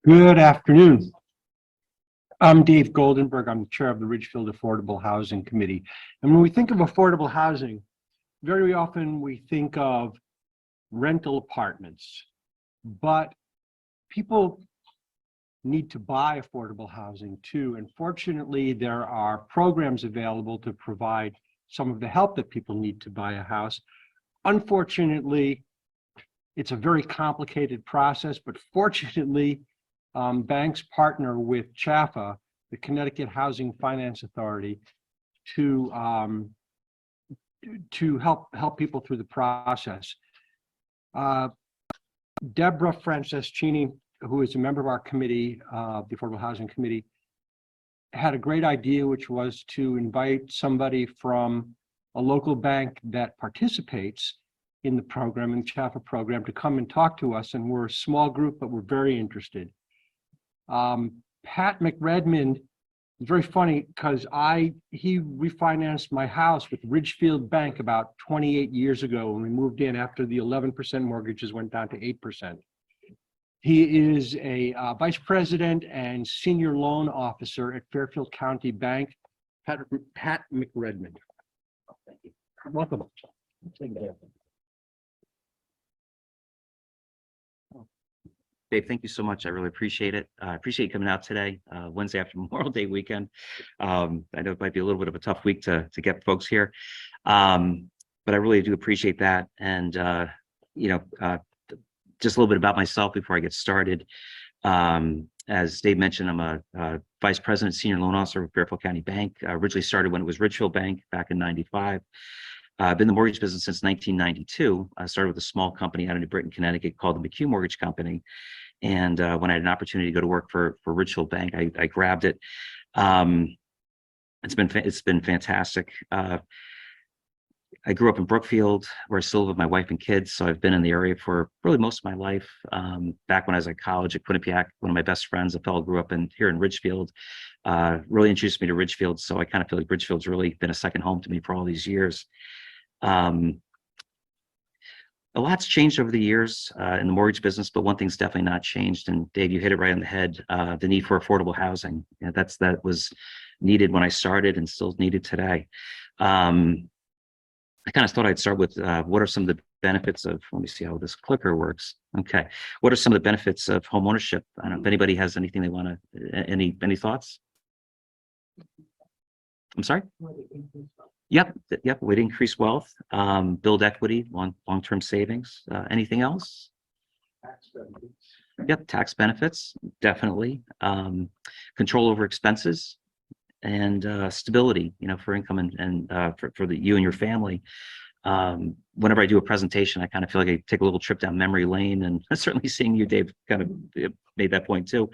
Good afternoon. I'm Dave Goldenberg. I'm the chair of the Ridgefield Affordable Housing Committee. And when we think of affordable housing, very often we think of rental apartments, but people need to buy affordable housing too. And fortunately, there are programs available to provide some of the help that people need to buy a house. Unfortunately, it's a very complicated process, but fortunately, banks partner with CHFA, the Connecticut Housing Finance Authority, to help people through the process. Deborah Franceschini, who is a member of our committee, the Affordable Housing Committee, had a great idea, which was to invite somebody from a local bank that participates in the program, in the CHFA program, to come and talk to us. And we're a small group, but we're very interested. Pat McRedmond is very funny because he refinanced my house with Ridgefield Bank about 28 years ago when we moved in after the 11% mortgages went down to 8%. He is a vice president and senior loan officer at Fairfield County Bank. Pat McRedmond. Oh, thank you. Welcome. Dave, thank you so much. I really appreciate it. I appreciate you coming out today, Wednesday after Memorial Day weekend. I know it might be a little bit of a tough week to get folks here, but I really do appreciate that. And, just a little bit about myself before I get started. As Dave mentioned, I'm a vice president, senior loan officer with Fairfield County Bank. I originally started when it was Ridgefield Bank back in '95. I've been in the mortgage business since 1992. I started with a small company out of New Britain, Connecticut called the McHugh Mortgage Company. And when I had an opportunity to go to work for Ridgefield Bank, I grabbed it. It's been fantastic. I grew up in Brookfield, where I still live with my wife and kids. So I've been in the area for really most of my life. Back when I was at college at Quinnipiac, one of my best friends, a fellow grew up here in Ridgefield, really introduced me to Ridgefield. So I kind of feel like Ridgefield's really been a second home to me for all these years. A lot's changed over the years in the mortgage business, but one thing's definitely not changed. And Dave, you hit it right on the head, the need for affordable housing. That was needed when I started and still needed today. I kind of thought I'd start with what are some of the benefits of, let me see how this clicker works. Okay. What are some of the benefits of home ownership? I don't know if anybody has anything they want to, any thoughts? I'm sorry? Yep. Would increase wealth, build equity, long-term savings. Anything else? Tax benefits. Yep, tax benefits, definitely. Control over expenses and stability, for income and for you and your family. Whenever I do a presentation, I kind of feel like I take a little trip down memory lane, and certainly seeing you, Dave, kind of made that point too.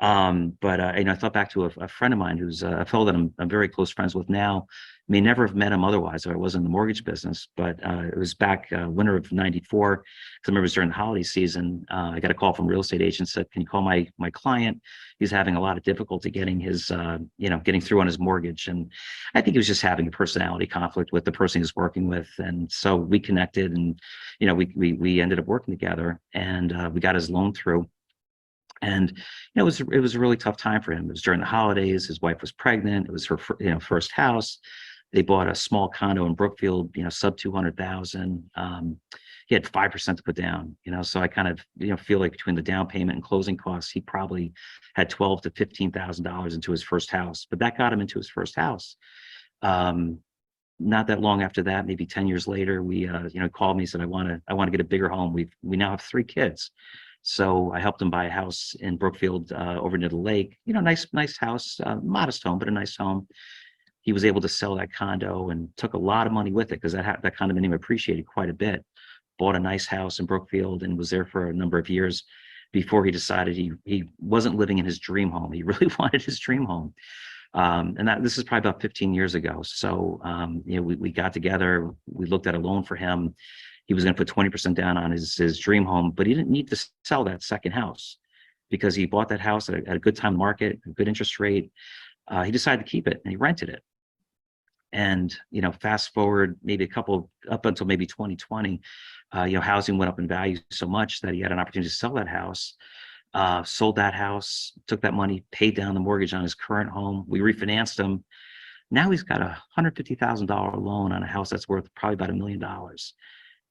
But I thought back to a friend of mine who's a fellow that I'm very close friends with now. May never have met him otherwise if I wasn't in the mortgage business, but it was back winter of '94. Because I remember it was during the holiday season. I got a call from a real estate agent, said, "Can you call my client? He's having a lot of difficulty getting his, getting through on his mortgage." And I think he was just having a personality conflict with the person he was working with. And so we connected, and we ended up working together, and we got his loan through. And it was a really tough time for him. It was during the holidays. His wife was pregnant. It was her first house. They bought a small condo in Brookfield, sub 200,000. He had 5% to put down, so I kind of, feel like between the down payment and closing costs, he probably had $12,000 to $15,000 into his first house, but that got him into his first house. Not that long after that, maybe 10 years later, we, called me and said, I want to get a bigger home. We now have 3 kids. So I helped him buy a house in Brookfield, over near the lake, nice house, modest home, but a nice home. He was able to sell that condo and took a lot of money with it because that condominium appreciated quite a bit. Bought a nice house in Brookfield and was there for a number of years before he decided he wasn't living in his dream home. He really wanted his dream home. And this is probably about 15 years ago. So, we got together, we looked at a loan for him. He was going to put 20% down on his dream home, but he didn't need to sell that second house because he bought that house at a good time market, a good interest rate. He decided to keep it and he rented it. And, fast forward maybe up until maybe 2020, housing went up in value so much that he had an opportunity to sell that house. sold that house, took that money, paid down the mortgage on his current home. We refinanced him. Now he's got a $150,000 loan on a house that's worth probably about $1 million.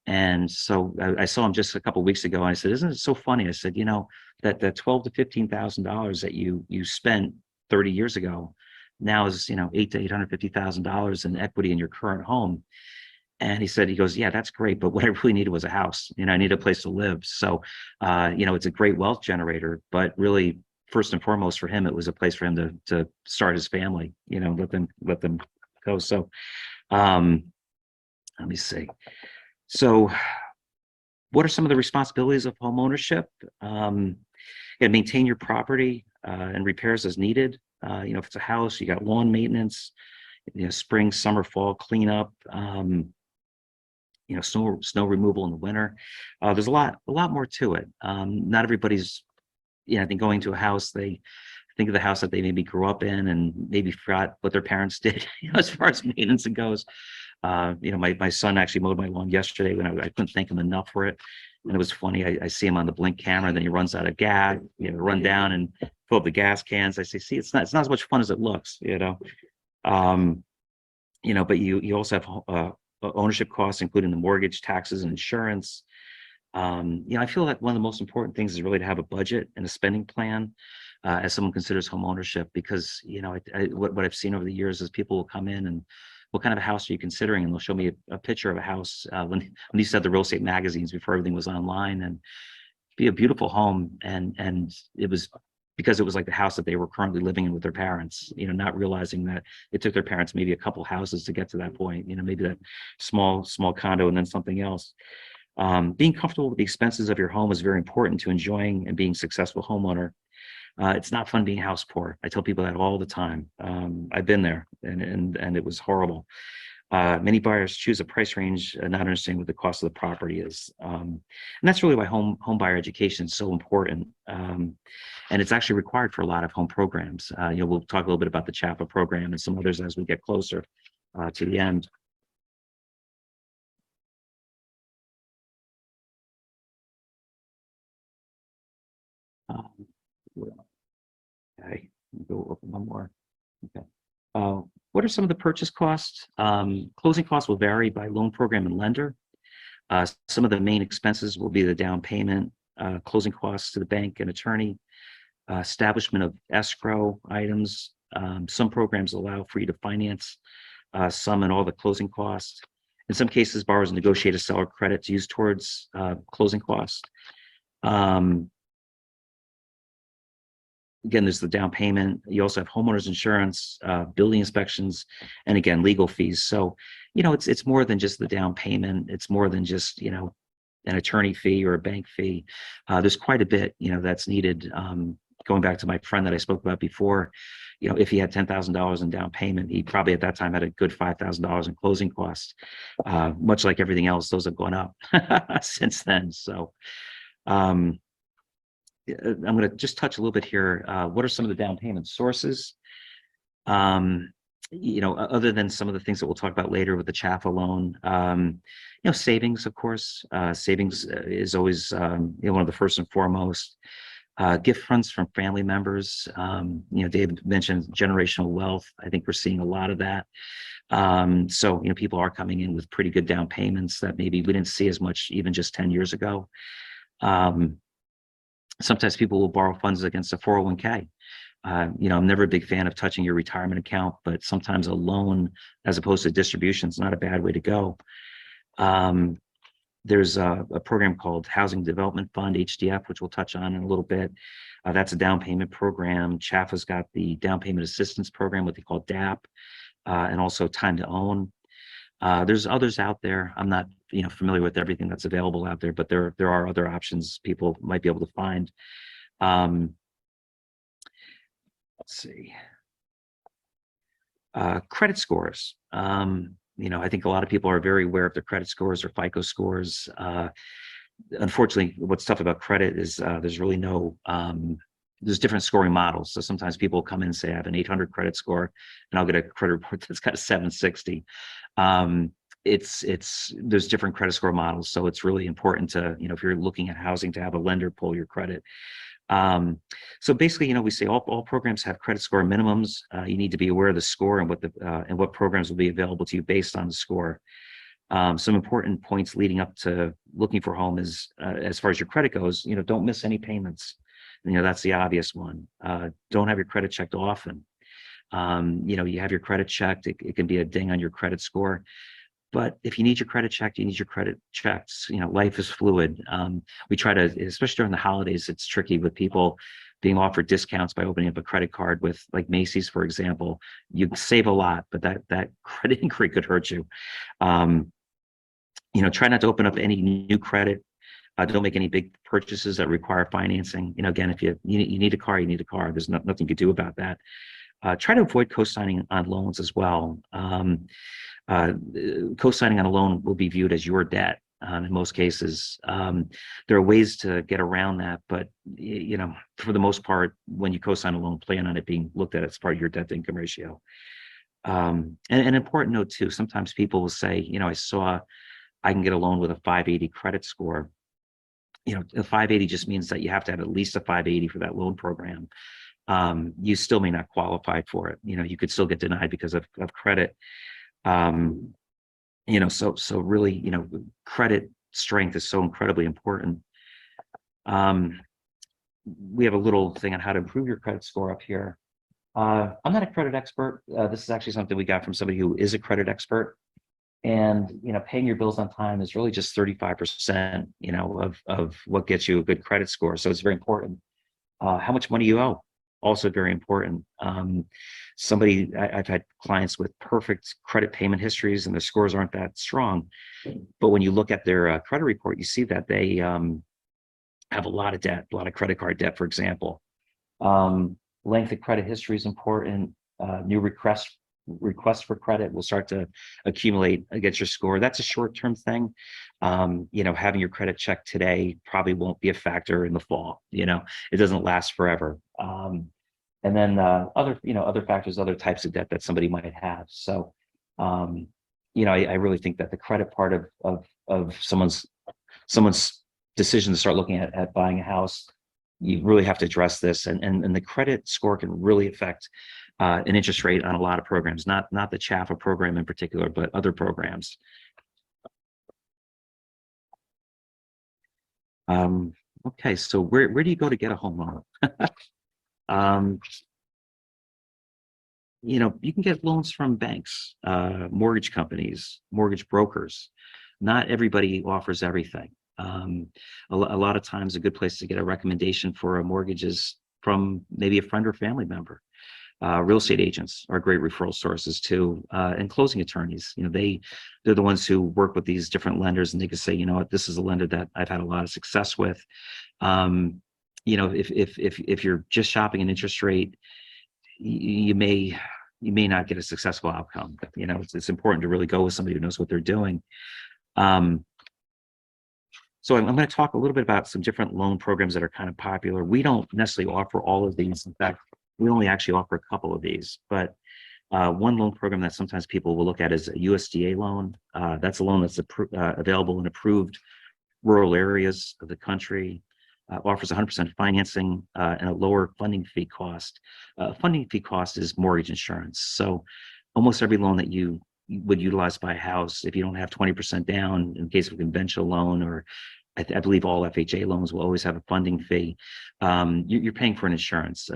And so I saw him just a couple of weeks ago, and I said, "Isn't it so funny?" I said, that $12,000 to $15,000 that you spent 30 years ago now is $800,000 to $850,000 in equity in your current home." And he goes, "Yeah, that's great, but what I really needed was a house. I need a place to live." So, it's a great wealth generator, but really, first and foremost for him, it was a place for him to start his family. Let them go. So, let me see. So, what are some of the responsibilities of home ownership? And maintain your property and repairs as needed. If it's a house, you got lawn maintenance, spring, summer, fall cleanup. Snow removal in the winter. There's a lot more to it. Not everybody's, I think going to a house, they think of the house that they maybe grew up in and maybe forgot what their parents did, as far as maintenance goes. My son actually mowed my lawn yesterday when I couldn't thank him enough for it. And it was funny. I see him on the blink camera, and then he runs out of gas, run down and fill up the gas cans. I say, see, it's not as much fun as it looks, but you also have ownership costs, including the mortgage, taxes, and insurance. I feel like one of the most important things is really to have a budget and a spending plan as someone considers home ownership, because what I've seen over the years is people will come in and, "What kind of a house are you considering?" And they'll show me a picture of a house when you said the real estate magazines before everything was online, and be a beautiful home, and it was because it was like the house that they were currently living in with their parents, not realizing that it took their parents maybe a couple houses to get to that point, maybe that small condo and then something else. Being comfortable with the expenses of your home is very important to enjoying and being a successful homeowner. It's not fun being house poor. I tell people that all the time. I've been there, and it was horrible. Many buyers choose a price range, not understanding what the cost of the property is. And that's really why home buyer education is so important. And it's actually required for a lot of home programs. We'll talk a little bit about the CHFA program and some others as we get closer to the end. Okay, go open one more. Okay. What are some of the purchase costs? Closing costs will vary by loan program and lender. Some of the main expenses will be the down payment, closing costs to the bank and attorney, establishment of escrow items. Some programs allow for you to finance some and all the closing costs. In some cases, borrowers negotiate a seller credit to use towards closing costs. Again, there's the down payment. You also have homeowners insurance, building inspections, and again, legal fees. So, it's more than just the down payment. It's more than just, an attorney fee or a bank fee. There's quite a bit, that's needed. Going back to my friend that I spoke about before, if he had $10,000 in down payment, he probably at that time had a good $5,000 in closing costs. Much like everything else, those have gone up since then. So, I'm going to just touch a little bit here. What are some of the down payment sources? Other than some of the things that we'll talk about later with the CHFA loan, savings, of course. Savings is always one of the first and foremost. Gift funds from family members. David mentioned generational wealth. I think we're seeing a lot of that. So people are coming in with pretty good down payments that maybe we didn't see as much even just 10 years ago. Sometimes people will borrow funds against a 401k. I'm never a big fan of touching your retirement account, but sometimes a loan as opposed to distribution is not a bad way to go. There's a program called Housing Development Fund, HDF, which we'll touch on in a little bit. That's a down payment program. CHFA's got the down payment assistance program, what they call DAP, and also Time to Own. There's others out there. I'm not familiar with everything that's available out there, but there are other options people might be able to find. Let's see. Credit scores. I think a lot of people are very aware of their credit scores or FICO scores. Unfortunately, what's tough about credit is there's really no, there's different scoring models. So sometimes people come in and say, I have an 800 credit score, and I'll get a credit report that's got a 760. There's different credit score models. So it's really important to, if you're looking at housing, to have a lender pull your credit. So basically, you know, we say all programs have credit score minimums. You need to be aware of the score and what programs will be available to you based on the score. Some important points leading up to looking for a home is, as far as your credit goes, you know, don't miss any payments. You know, that's the obvious one. Don't have your credit checked often. You know, you have your credit checked, it can be a ding on your credit score. But if you need your credit checked, you need your credit checks. You know, life is fluid. We try to, especially during the holidays, it's tricky with people being offered discounts by opening up a credit card with, like, Macy's, for example. You save a lot, but that credit inquiry could hurt you. You know, try not to open up any new credit. Don't make any big purchases that require financing. You know, again, if you need a car, you need a car. There's nothing you can do about that. Try to avoid co-signing on loans as well. Co-signing on a loan will be viewed as your debt in most cases. There are ways to get around that, but you know, for the most part, when you co-sign a loan, plan on it being looked at as part of your debt to income ratio. And an important note too, sometimes people will say, you know, I can get a loan with a 580 credit score. You know, a 580 just means that you have to have at least a 580 for that loan program. You still may not qualify for it. You know, you could still get denied because of credit. You know, so really, you know, credit strength is so incredibly important. We have a little thing on how to improve your credit score up here. I'm not a credit expert. This is actually something we got from somebody who is a credit expert. And, you know, paying your bills on time is really just 35%, you know, of what gets you a good credit score. So it's very important. How much money you owe, also very important. I've had clients with perfect credit payment histories and their scores aren't that strong. But when you look at their credit report, you see that they have a lot of debt, a lot of credit card debt, for example. Length of credit history is important. New requests for credit will start to accumulate against your score. That's a short-term thing. You know, having your credit checked today probably won't be a factor in the fall. You know, it doesn't last forever. And then other factors, other types of debt that somebody might have. So, you know, I really think that the credit part of someone's decision to start looking at buying a house, you really have to address this. And the credit score can really affect an interest rate on a lot of programs, not the CHFA program in particular, but other programs. Okay, so where do you go to get a home loan? You know, you can get loans from banks, mortgage companies, mortgage brokers. Not everybody offers everything. A lot of times a good place to get a recommendation for a mortgage is from maybe a friend or family member. Real estate agents are great referral sources too, and closing attorneys. You know, they're the ones who work with these different lenders, and they can say, you know what, this is a lender that I've had a lot of success with. You know, if you're just shopping an interest rate, you may not get a successful outcome. You know, it's important to really go with somebody who knows what they're doing. So I'm going to talk a little bit about some different loan programs that are kind of popular. We don't necessarily offer all of these. In fact, we only actually offer a couple of these. But one loan program that sometimes people will look at is a USDA loan. That's a loan that's available in approved rural areas of the country. Offers 100% financing and a lower funding fee cost. Funding fee cost is mortgage insurance. So almost every loan that you would utilize to buy a house, if you don't have 20% down in case of a conventional loan, or I believe all FHA loans will always have a funding fee. You're paying for an insurance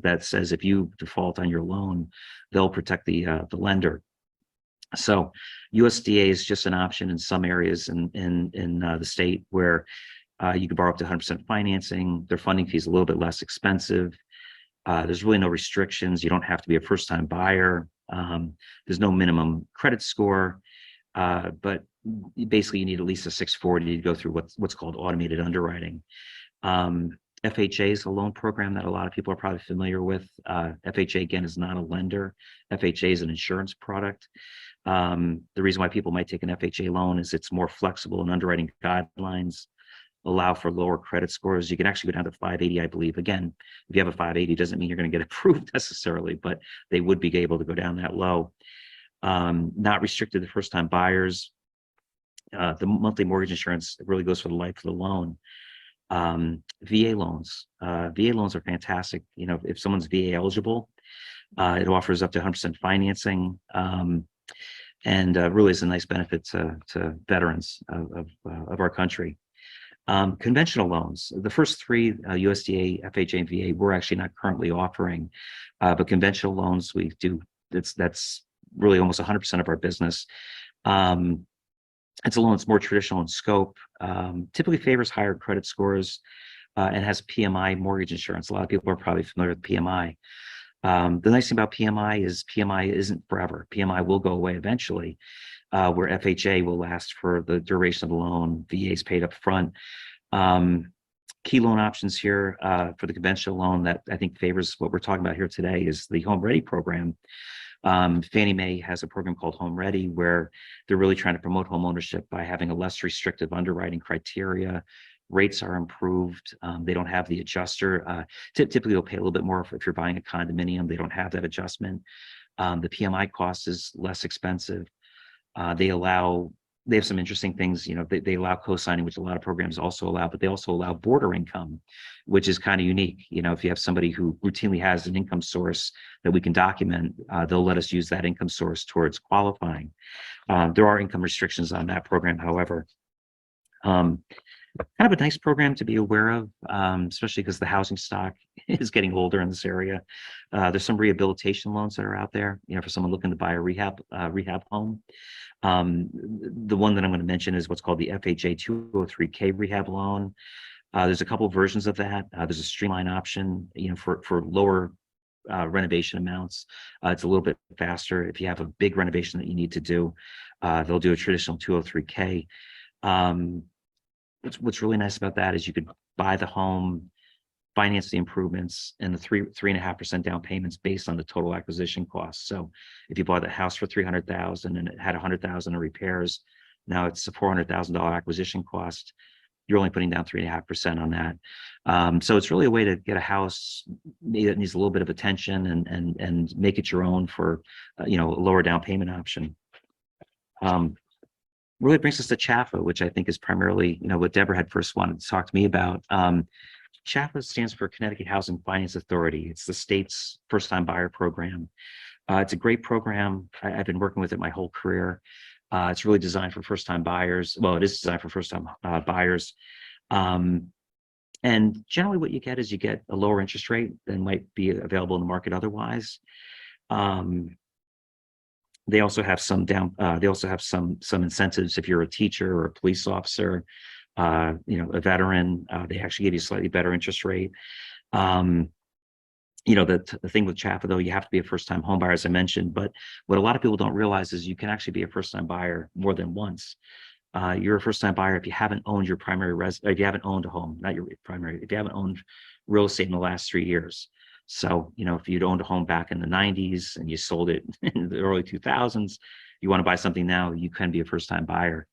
that says if you default on your loan, they'll protect the lender. So USDA is just an option in some areas in the state where you can borrow up to 100% financing. Their funding fee is a little bit less expensive. There's really no restrictions. You don't have to be a first-time buyer. There's no minimum credit score, but basically you need at least a 640 to go through what's called automated underwriting. FHA is a loan program that a lot of people are probably familiar with. FHA, again, is not a lender. FHA is an insurance product. The reason why people might take an FHA loan is it's more flexible in underwriting guidelines, allow for lower credit scores. You can actually go down to 580, I believe. Again, if you have a 580, doesn't mean you're going to get approved necessarily, but they would be able to go down that low. Not restricted to first-time buyers. The monthly mortgage insurance really goes for the life of the loan. VA loans. VA loans are fantastic. You know, if someone's VA eligible, it offers up to 100% financing, and really is a nice benefit to veterans of our country. Conventional loans, the first three, USDA, FHA, and VA, we're actually not currently offering, but conventional loans we do. That's really almost 100% of our business. It's a loan that's more traditional in scope, typically favors higher credit scores, and has PMI mortgage insurance. A lot of people are probably familiar with PMI. The nice thing about PMI is PMI isn't forever. PMI will go away eventually, where FHA will last for the duration of the loan. VA is paid up front. Key loan options here for the conventional loan that I think favors what we're talking about here today is the Home Ready program. Fannie Mae has a program called Home Ready where they're really trying to promote home ownership by having a less restrictive underwriting criteria. Rates are improved. They don't have the adjuster. Typically, they'll pay a little bit more if you're buying a condominium. They don't have that adjustment. The PMI cost is less expensive. They have some interesting things. You know, they allow co-signing, which a lot of programs also allow, but they also allow border income, which is kind of unique. You know, if you have somebody who routinely has an income source that we can document, they'll let us use that income source towards qualifying. There are income restrictions on that program, however. Kind of a nice program to be aware of, especially because the housing stock is getting older in this area. There's some rehabilitation loans that are out there, you know, for someone looking to buy a rehab home. The one that I'm going to mention is what's called the FHA 203K rehab loan. There's a couple of versions of that. There's a streamline option, you know, for lower renovation amounts. It's a little bit faster. If you have a big renovation that you need to do, they'll do a traditional 203K. What's really nice about that is you could buy the home, finance the improvements, and the 3.5% down payments based on the total acquisition cost. So if you bought the house for $300,000 and it had $100,000 in repairs, now it's a $400,000 acquisition cost. You're only putting down 3.5% on that. So it's really a way to get a house maybe that needs a little bit of attention and make it your own for you know, a lower down payment option. Really brings us to CHFA, which I think is primarily, you know, what Deborah had first wanted to talk to me about. CHFA stands for Connecticut Housing Finance Authority. It's the state's first-time buyer program. It's a great program. I've been working with it my whole career. It's really designed for first-time buyers. Well, it is designed for first-time buyers. And generally what you get is you get a lower interest rate than might be available in the market otherwise. They also have some some incentives if you're a teacher or a police officer, you know, a veteran. They actually give you a slightly better interest rate. You know, the thing with CHFA though, you have to be a first-time home buyer, as I mentioned. But what a lot of people don't realize is you can actually be a first-time buyer more than once. You're a first-time buyer if you haven't owned your primary if you haven't owned a home, not your primary, if you haven't owned real estate in the last 3 years. So, you know, if you'd owned a home back in the 90s and you sold it in the early 2000s, you want to buy something now, you can be a first-time buyer.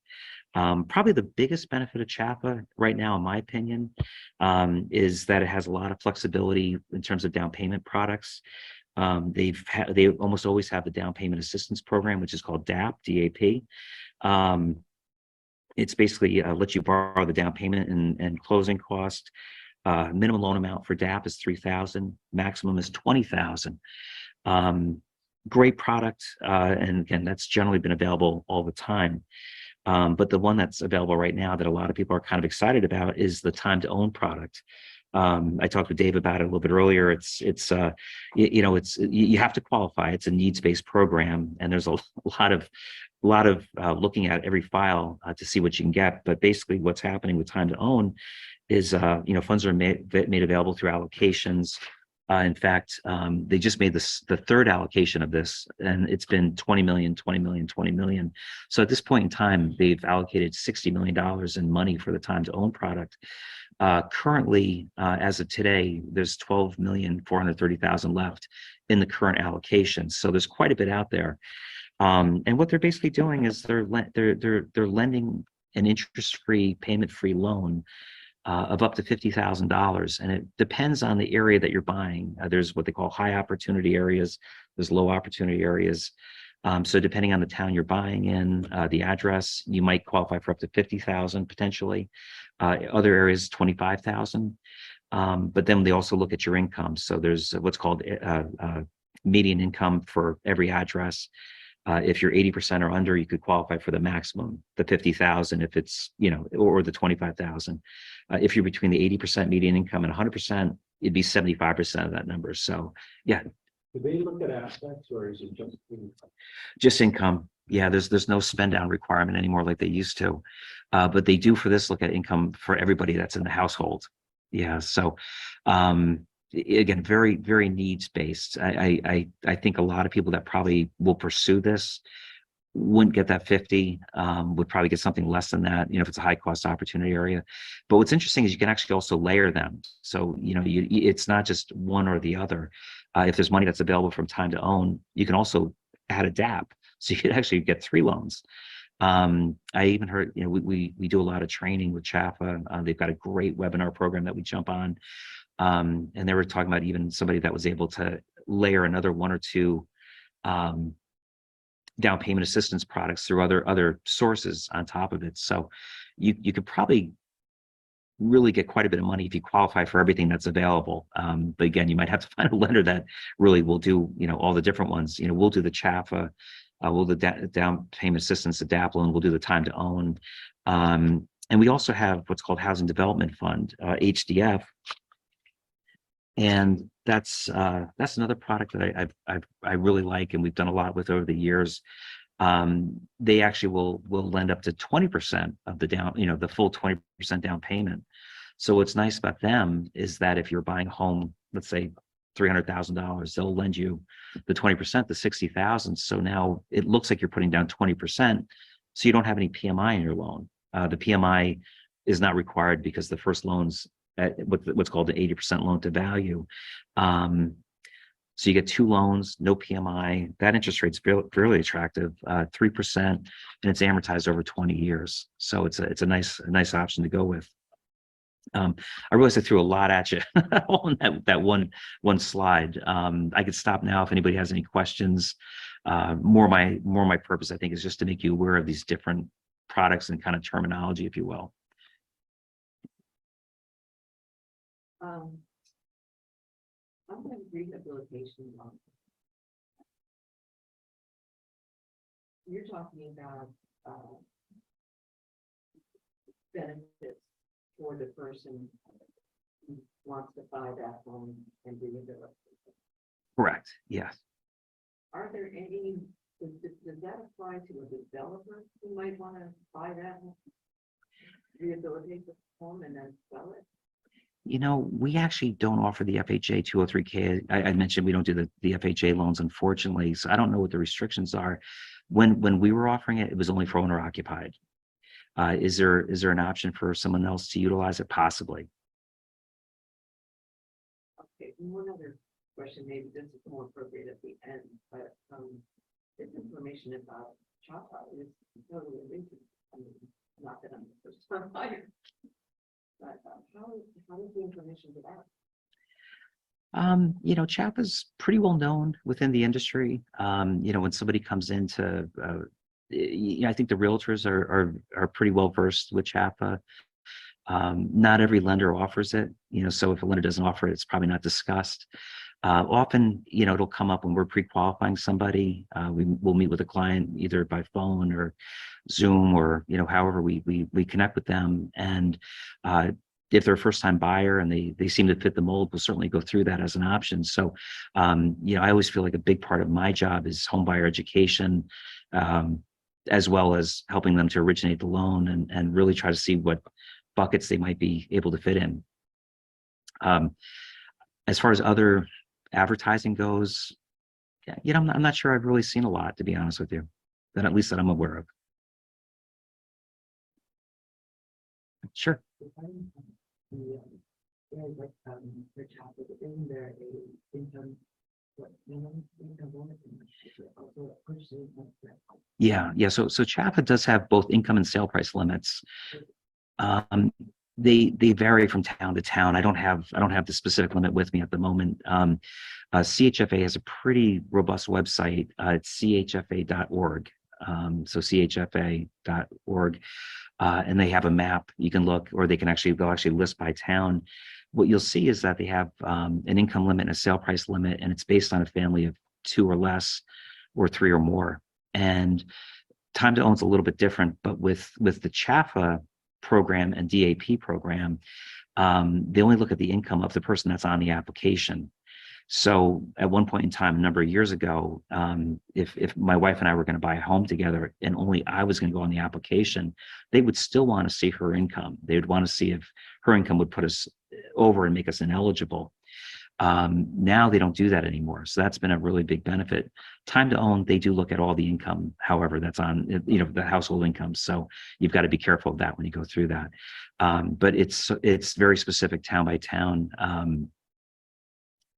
Probably the biggest benefit of CHFA right now, in my opinion, is that it has a lot of flexibility in terms of down payment products. They almost always have the down payment assistance program, which is called DAP, DAP. It's basically lets you borrow the down payment and closing cost. Minimum loan amount for DAP is $3,000. Maximum is $20,000. Great product, and again, that's generally been available all the time. But the one that's available right now that a lot of people are kind of excited about is the time to own product. I talked with Dave about it a little bit earlier. You know, you have to qualify. It's a needs-based program, and there's a lot of looking at every file to see what you can get. But basically, what's happening with time to own is you know, funds are made available through allocations. In fact, they just made the third allocation of this, and it's been 20 million, 20 million, 20 million. So at this point in time, they've allocated $60 million in money for the time to own product. Currently, as of today, there's 12,430,000 left in the current allocation. So there's quite a bit out there. And what they're basically doing is they're lending an interest-free, payment-free loan of up to $50,000, and it depends on the area that you're buying. There's what they call high opportunity areas. There's low opportunity areas. So depending on the town you're buying in, the address, you might qualify for up to 50,000 potentially. Other areas, 25,000. But then they also look at your income. So there's what's called median income for every address. If you're 80% or under, you could qualify for the maximum, the 50,000 if it's, or the 25,000. If you're between the 80% median income and 100%, it'd be 75% of that number. So yeah. Do they look at assets or is it just income? Just income. Yeah, there's no spend down requirement anymore like they used to. But they do for this look at income for everybody that's in the household. Yeah. So again, very, very needs based. I think a lot of people that probably will pursue this wouldn't get that 50, would probably get something less than that, if it's a high cost opportunity area. But what's interesting is you can actually also layer them. So, it's not just one or the other. If there's money that's available from time to own, you can also add a DAP. So you could actually get 3 loans. I even heard, we do a lot of training with CHFA. They've got a great webinar program that we jump on. And they were talking about even somebody that was able to layer another 1 or 2 down payment assistance products through other sources on top of it. So you could probably really get quite a bit of money if you qualify for everything that's available. But again, you might have to find a lender that really will do, all the different ones. We'll do the CHFA, we'll do the down payment assistance, the DAP loan, we'll do the time to own. And we also have what's called Housing Development Fund, HDF. And that's another product that I really like, and we've done a lot with over the years. They actually will lend up to 20% of the down, the full 20% down payment. So what's nice about them is that if you're buying a home, let's say $300,000, they'll lend you the 20%, the 60,000. So now it looks like you're putting down 20%. So you don't have any PMI in your loan. The PMI is not required because the first loan's at what's called the 80% loan to value. So you get 2 loans, no PMI. That interest rate's fairly attractive, 3%, and it's amortized over 20 years. So it's a nice option to go with. I realize I threw a lot at you on that one slide. I could stop now if anybody has any questions. More my purpose, I think, is just to make you aware of these different products and kind of terminology, if you will. I'm going to rehabilitation loan. You're talking about benefits for the person who wants to buy that home and rehabilitate it. Correct. Yes. Are there any? Does that apply to a developer who might want to buy that home, rehabilitate the home, and then sell it? We actually don't offer the FHA 203K. I mentioned we don't do the FHA loans, unfortunately. So I don't know what the restrictions are. When we were offering it, it was only for owner occupied. Is there an option for someone else to utilize it? Possibly. Okay, one other question, maybe this is more appropriate at the end, but this information about CHFA is totally amazing. I mean, not that I'm the first time buyer. But how does the information get out? CHFA is pretty well known within the industry. When somebody comes into, I think the realtors are pretty well versed with CHFA. Not every lender offers it, so if a lender doesn't offer it, it's probably not discussed. Often, it'll come up when we're pre-qualifying somebody. We'll meet with a client either by phone or Zoom or, however we connect with them. And if they're a first-time buyer and they seem to fit the mold, we'll certainly go through that as an option. So, I always feel like a big part of my job is home buyer education, as well as helping them to originate the loan and really try to see what buckets they might be able to fit in. As far as other advertising goes, I'm not sure I've really seen a lot, to be honest with you, that at least that I'm aware of. Sure. Yeah. So CHFA does have both income and sale price limits. They vary from town to town. I don't have the specific limit with me at the moment. CHFA has a pretty robust website. It's chfa.org. So chfa.org, and they have a map you can look, or they'll actually list by town. What you'll see is that they have an income limit and a sale price limit, and it's based on a family of 2 or less, or 3 or more. And time to own is a little bit different, but with the CHFA program and DAP program, they only look at the income of the person that's on the application. So at one point in time, a number of years ago, if my wife and I were going to buy a home together and only I was going to go on the application, they would still want to see her income. They would want to see if her income would put us over and make us ineligible. Now they don't do that anymore. So that's been a really big benefit. Time to own, they do look at all the income, however, that's on, the household income. So you've got to be careful of that when you go through that. But it's very specific town by town.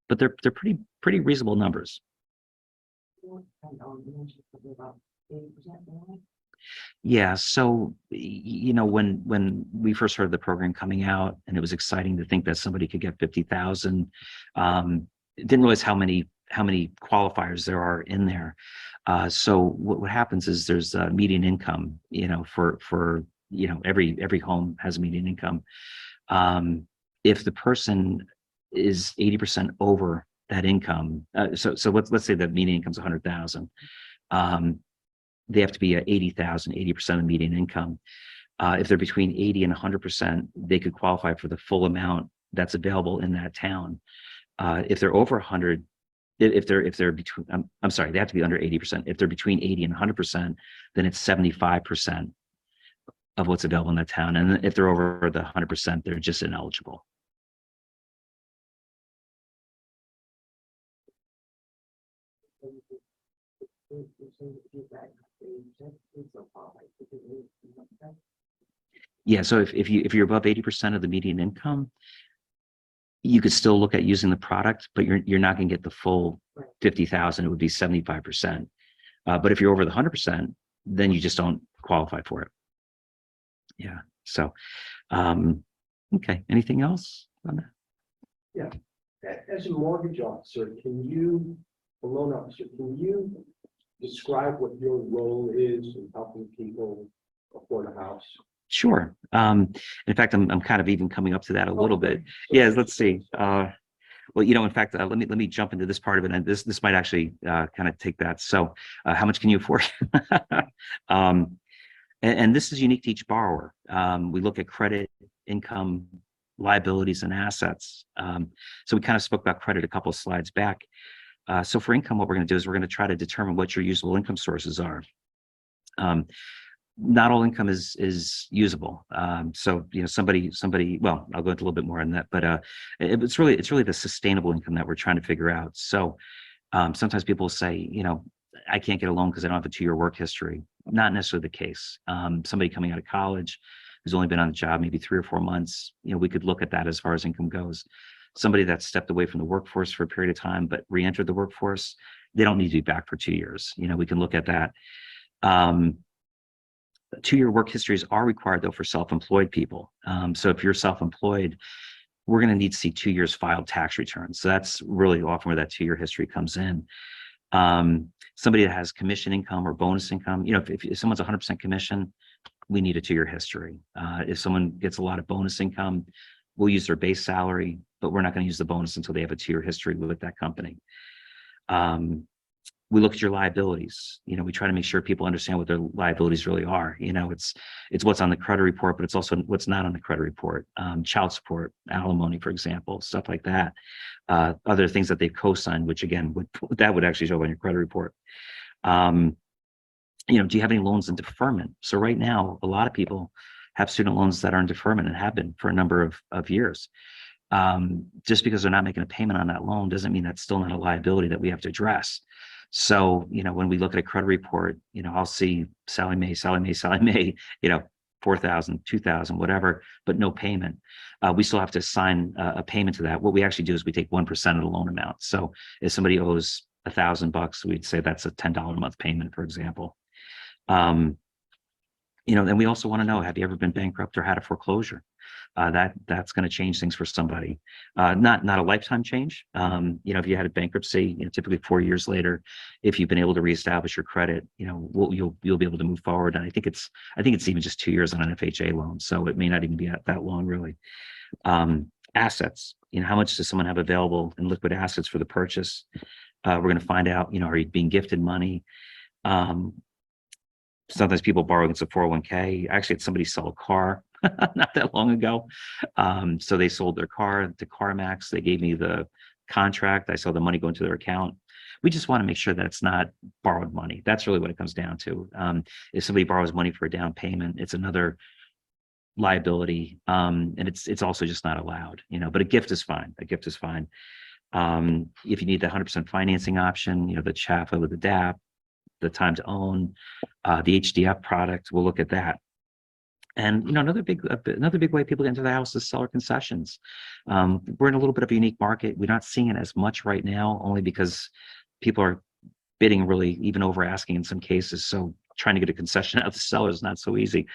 But they're pretty reasonable numbers. Yeah, so when we first heard the program coming out, and it was exciting to think that somebody could get 50,000, didn't realize how many qualifiers there are in there. So what happens is there's a median income, for every home has a median income. If the person is 80% over that income, so let's say that median income is 100,000. They have to be at 80,000, 80% of median income. If they're between 80 and 100%, they could qualify for the full amount that's available in that town. If they're over 100, if they're between, I'm sorry, they have to be under 80%. If they're between 80 and 100%, then it's 75% of what's available in that town. And if they're over the 100%, they're just ineligible. Yeah, so if you're above 80% of the median income, you could still look at using the product, but you're not going to get the full 50,000. It would be 75%. But if you're over the 100%, then you just don't qualify for it. Yeah. So, okay. Anything else on that? Yeah. As a mortgage officer, a loan officer, can you describe what your role is in helping people afford a house? Sure. In fact, I'm kind of even coming up to that a little bit. Yeah, let's see. Well, in fact, let me jump into this part of it, and this might actually kind of take that. So, how much can you afford? And this is unique to each borrower. We look at credit, income, liabilities, and assets. So we kind of spoke about credit a couple of slides back. So for income, what we're going to do is we're going to try to determine what your usable income sources are. Not all income is usable. So somebody. Well, I'll go into a little bit more on that, but it's really the sustainable income that we're trying to figure out. So sometimes people say, I can't get a loan because I don't have a 2-year work history. Not necessarily the case. Somebody coming out of college who's only been on the job maybe 3 or 4 months, we could look at that as far as income goes. Somebody that stepped away from the workforce for a period of time but re-entered the workforce, they don't need to be back for 2 years. We can look at that. 2-year work histories are required though for self-employed people. So if you're self-employed, we're going to need to see 2 years filed tax returns. So that's really often where that 2-year history comes in. Somebody that has commission income or bonus income, if someone's 100% commission, we need a 2-year history. If someone gets a lot of bonus income, we'll use their base salary, but we're not going to use the bonus until they have a 2-year history with that company. We look at your liabilities. We try to make sure people understand what their liabilities really are. It's what's on the credit report, but it's also what's not on the credit report. Child support, alimony, for example, stuff like that. Other things that they've co-signed, which again, that would actually show up on your credit report. Do you have any loans in deferment? So right now, a lot of people have student loans that are in deferment and have been for a number of years. Just because they're not making a payment on that loan doesn't mean that's still not a liability that we have to address. So, when we look at a credit report, I'll see Sally Mae, 4,000, 2,000, whatever, but no payment. We still have to assign a payment to that. What we actually do is we take 1% of the loan amount. So if somebody owes $1,000, we'd say that's a $10 a month payment, for example. And we also want to know, have you ever been bankrupt or had a foreclosure? that's going to change things for somebody. Not a lifetime change. If you had a bankruptcy, typically 4 years later, if you've been able to reestablish your credit, you'll be able to move forward. And I think it's even just 2 years on an FHA loan, so it may not even be that long, really. Assets. How much does someone have available in liquid assets for the purchase? We're going to find out. Are you being gifted money? Sometimes people borrow against a 401k. I actually had somebody sell a car not that long ago. So they sold their car to CarMax. They gave me the contract. I saw the money go into their account. We just want to make sure that it's not borrowed money. That's really what it comes down to. If somebody borrows money for a down payment, it's another liability. And it's also just not allowed, but a gift is fine. A gift is fine. If you need the 100% financing option, the CHFA with the DAP, the time to own, the HDF product, we'll look at that. And another big way people get into the house is seller concessions. We're in a little bit of a unique market. We're not seeing it as much right now, only because people are bidding really even over asking in some cases. So trying to get a concession out of the seller is not so easy.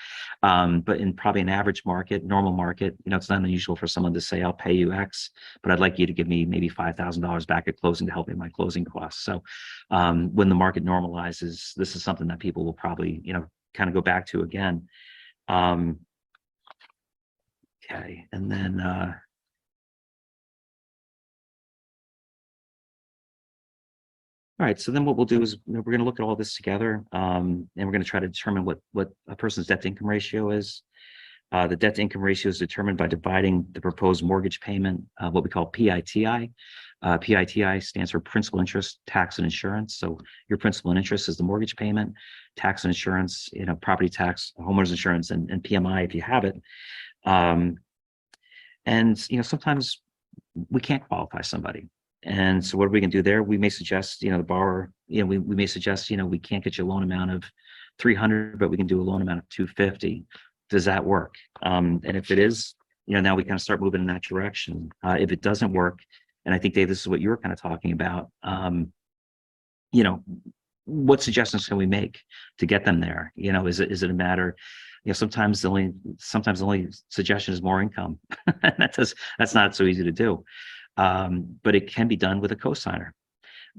But in probably an average market, normal market, it's not unusual for someone to say, I'll pay you X, but I'd like you to give me maybe $5,000 back at closing to help me with my closing costs. So when the market normalizes, this is something that people will probably, kind of go back to again. Okay, and then all right, so then what we'll do is we're going to look at all this together, and we're going to try to determine what a person's debt to income ratio is. The debt to income ratio is determined by dividing the proposed mortgage payment, what we call PITI. PITI stands for principal, interest, tax, and insurance. So your principal and interest is the mortgage payment, tax and insurance, property tax, homeowners insurance, and PMI if you have it. And sometimes we can't qualify somebody. And so what are we going to do there? We may suggest, the borrower, we may suggest, we can't get you a loan amount of 300, but we can do a loan amount of 250. Does that work? And if it is, now we kind of start moving in that direction. If it doesn't work, and I think, Dave, this is what you were kind of talking about, what suggestions can we make to get them there? Is it a matter, sometimes the only suggestion is more income. That's not so easy to do. But it can be done with a cosigner.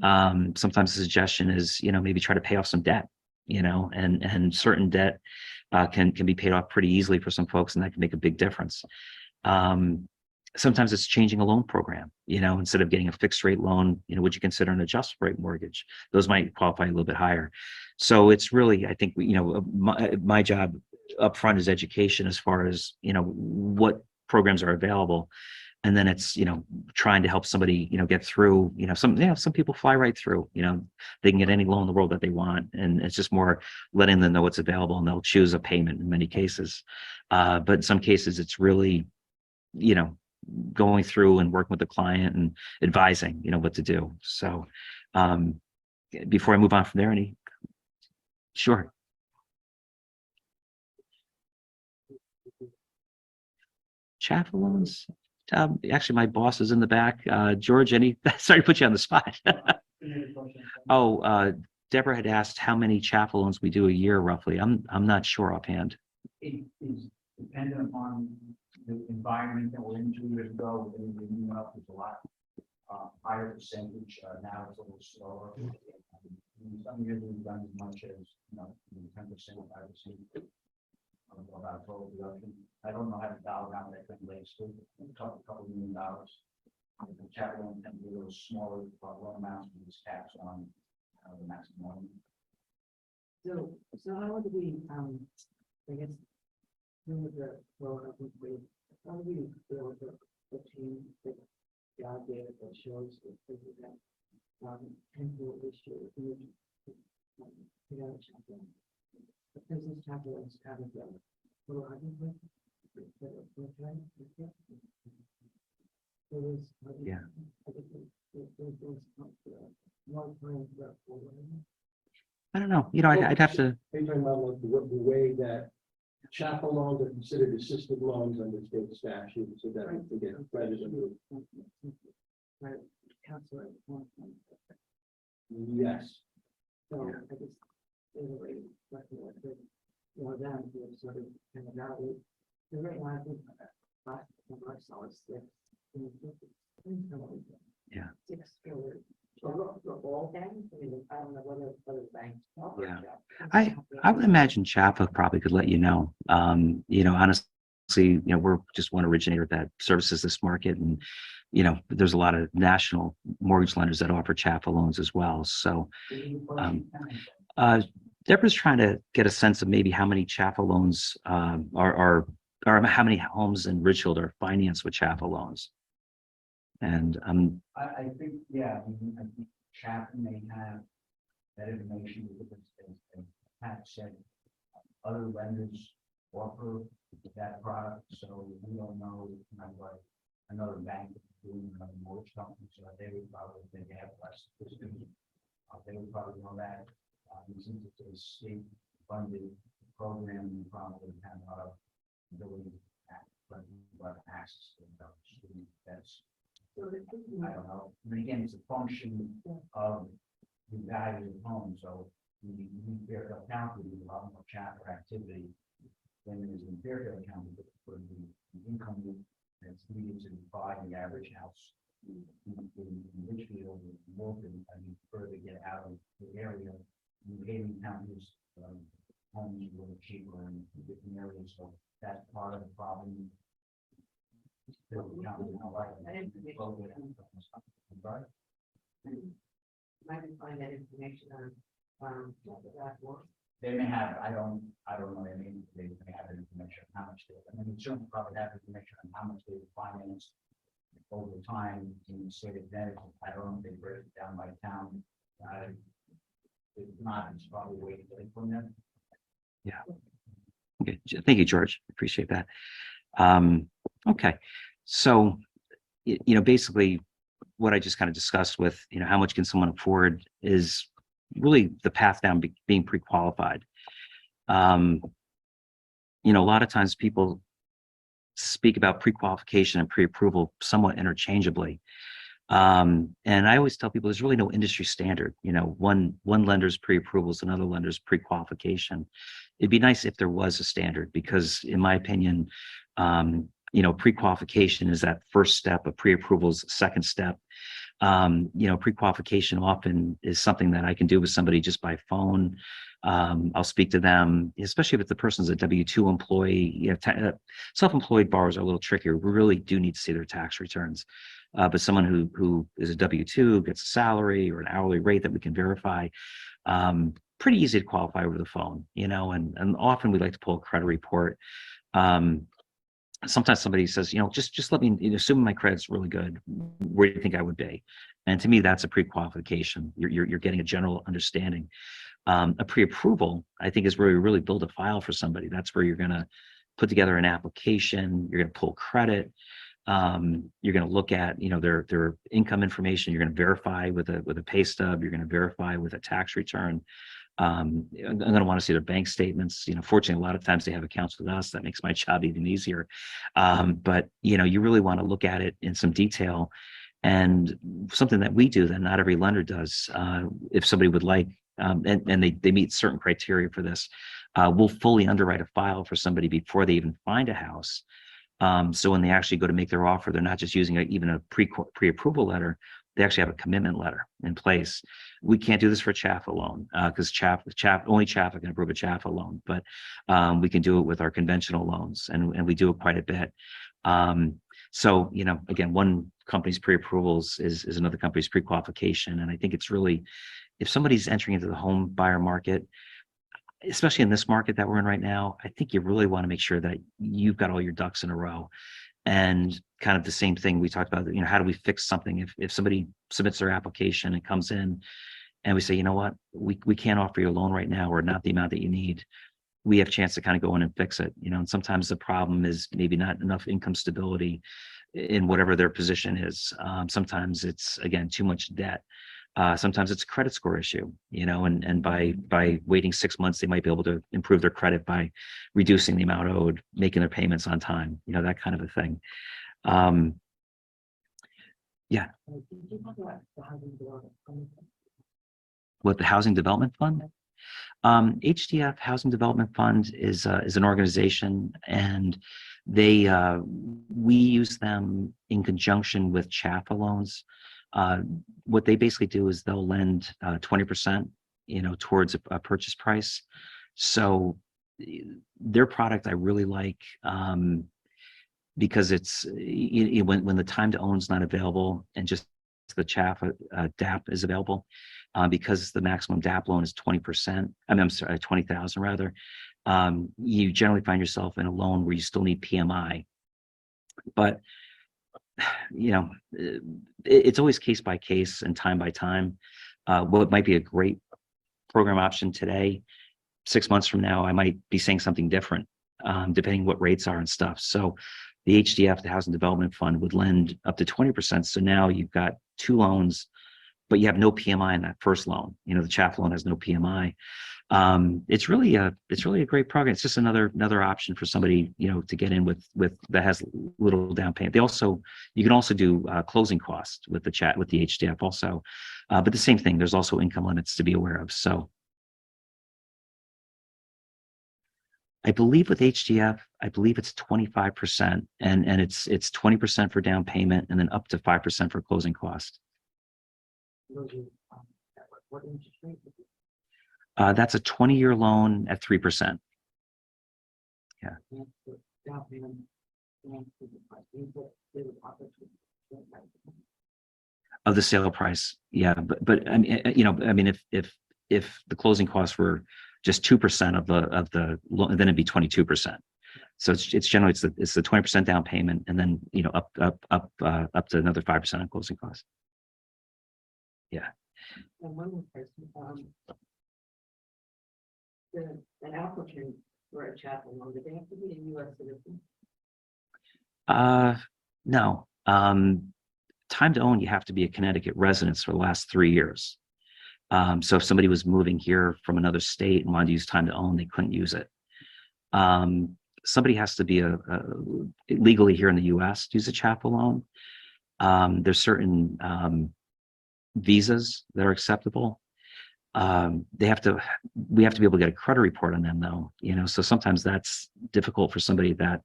Sometimes the suggestion is, maybe try to pay off some debt, and certain debt can be paid off pretty easily for some folks, and that can make a big difference. Sometimes it's changing a loan program, instead of getting a fixed rate loan, would you consider an adjustable rate mortgage? Those might qualify a little bit higher. So it's really, I think, my job up front is education as far as, what programs are available. And then it's, trying to help somebody, get through, some people fly right through, they can get any loan in the world that they want. And it's just more letting them know what's available, and they'll choose a payment in many cases. But in some cases, it's really, going through and working with the client and advising, what to do. So before I move on from there, sure. CHFA loans. Actually, my boss is in the back. George, sorry to put you on the spot. Oh, Deborah had asked how many CHFA loans we do a year, roughly. I'm not sure offhand. It is dependent upon the environment that we're in. 2 years ago, when we went up, there's a lot higher percentage. Now it's a little slower. Some years we've done as much as 10%, 5%. About total production. I don't know how to dollar amount that relates to. A couple $1 million. The capital and a little smaller loan amounts with this tax on the maximum. So how do we, I guess, with the how do we build the team that God data that shows that temporal issue? The business capital is kind of a little Yeah. I don't know. I'd have to. Are you talking about like the way that CHFA loans are considered assisted loans under state statute, so that they get credit? Yes. So I just iterate them to sort of kind of value. The right now, I think Marcellus, six. Yeah. 6 for all banks. I mean, I don't know whether other banks offer Yeah. that. I would imagine CHFA probably could let you know. Honestly, we're just one originator that services this market, and there's a lot of national mortgage lenders that offer CHFA loans as well. So, Deborah's trying to get a sense of maybe how many CHFA loans are or how many homes in Ridgefield are financed with CHFA loans. And I think, yeah, I think Chapman may have that information because as Pat said, other lenders offer that product, so we don't know what another bank is doing, another mortgage company, so they would probably, if they have less, they would probably know that. Since it's a state funded program, you probably have a lot of ability to access to them. That's, I don't know, but again, it's a function of the value of the home, so in Fairfield County, there's a lot more chapter activity than there is in Fairfield County, but for the income that's needed to buy the average house in Ridgefield and Wilton, I mean, further get out of the area, in Haven counties, homes are a little cheaper in different areas, so that's part of the problem. Might find that information on that work. They may have, I don't know, they may have information on how much they, I mean, certainly probably have information on how much they finance over time in the state of Connecticut. I don't know if they break it down by town. If not, it's probably waiting from them. yeah. Okay. Thank you, George. Appreciate that. Okay. So, basically what I just kind of discussed with, how much can someone afford is really the path down being pre-qualified. A lot of times people speak about pre-qualification and pre-approval somewhat interchangeably. And I always tell people there's really no industry standard. One lender's pre-approval is another lender's pre-qualification. It'd be nice if there was a standard because, in my opinion, pre-qualification is that first step of pre-approval is the second step. Pre-qualification often is something that I can do with somebody just by phone. I'll speak to them, especially if the person's a W-2 employee. Self-employed borrowers are a little trickier. We really do need to see their tax returns. But someone who is a W-2, gets a salary or an hourly rate that we can verify, pretty easy to qualify over the phone, and often we like to pull a credit report. Sometimes somebody says, just let me, assuming my credit's really good, where do you think I would be? And to me, that's a pre-qualification. You're getting a general understanding. A pre-approval, I think, is where you really build a file for somebody. That's where you're going to put together an application. You're going to pull credit. You're going to look at, their income information. You're going to verify with a pay stub. You're going to verify with a tax return. I'm going to want to see their bank statements. Fortunately, a lot of times they have accounts with us. That makes my job even easier. But you really want to look at it in some detail. And something that we do that not every lender does, if somebody would like, and they meet certain criteria for this, we'll fully underwrite a file for somebody before they even find a house. So when they actually go to make their offer, they're not just using even a pre-approval letter. They actually have a commitment letter in place. We can't do this for a CHFA loan because only CHFA can approve a CHFA loan, but we can do it with our conventional loans, and we do it quite a bit. So, again, one company's pre-approvals is another company's pre-qualification. And I think it's really, if somebody's entering into the home buyer market, especially in this market that we're in right now, I think you really want to make sure that you've got all your ducks in a row. And kind of the same thing we talked about, how do we fix something if somebody submits their application and comes in and we say, you know what, we can't offer you a loan right now, or not the amount that you need. We have a chance to kind of go in and fix it. And sometimes the problem is maybe not enough income stability in whatever their position is. Sometimes it's, again, too much debt. Sometimes it's a credit score issue, and by waiting 6 months, they might be able to improve their credit by reducing the amount owed, making their payments on time, that kind of a thing. Yeah. What, the Housing Development Fund? HDF Housing Development Fund is an organization, and We use them in conjunction with CHFA loans. What they basically do is they'll lend 20%, towards a purchase price. So their product I really like, because it's when the time to own is not available and just the CHFA DAP is available, because the maximum DAP loan is 20%. I'm sorry, 20,000 rather. You generally find yourself in a loan where you still need PMI, but it's always case by case and time by time. What might be a great program option today, 6 months from now, I might be saying something different, depending what rates are and stuff. So the HDF, the Housing Development Fund, would lend up to 20%. So now you've got 2 loans, but you have no PMI in that first loan. The CHFA loan has no PMI. It's really a great program. It's just another option for somebody, to get in with that has little down payment. You can also do closing costs with the HDF also, but the same thing. There's also income limits to be aware of. So I believe with HDF, it's 25%, and it's 20% for down payment, and then up to 5% for closing cost. Those are, what interest rate? That's a 20-year loan at 3%. Down payment, and the price, they would offer to- Of the sale price, yeah, but I mean, if the closing costs were just 2% of the loan, then it'd be 22%. So it's generally it's the 20% down payment, and then up to another 5% on closing costs. Yeah. And one more question, an applicant for a chapel loan, do they have to be a U.S. citizen? No. Time to own, you have to be a Connecticut resident for the last 3 years. So if somebody was moving here from another state and wanted to use time to own, they couldn't use it. Somebody has to be legally here in the U.S. to use a chapel loan. There's certain visas that are acceptable. We have to be able to get a credit report on them, though. So sometimes that's difficult for somebody that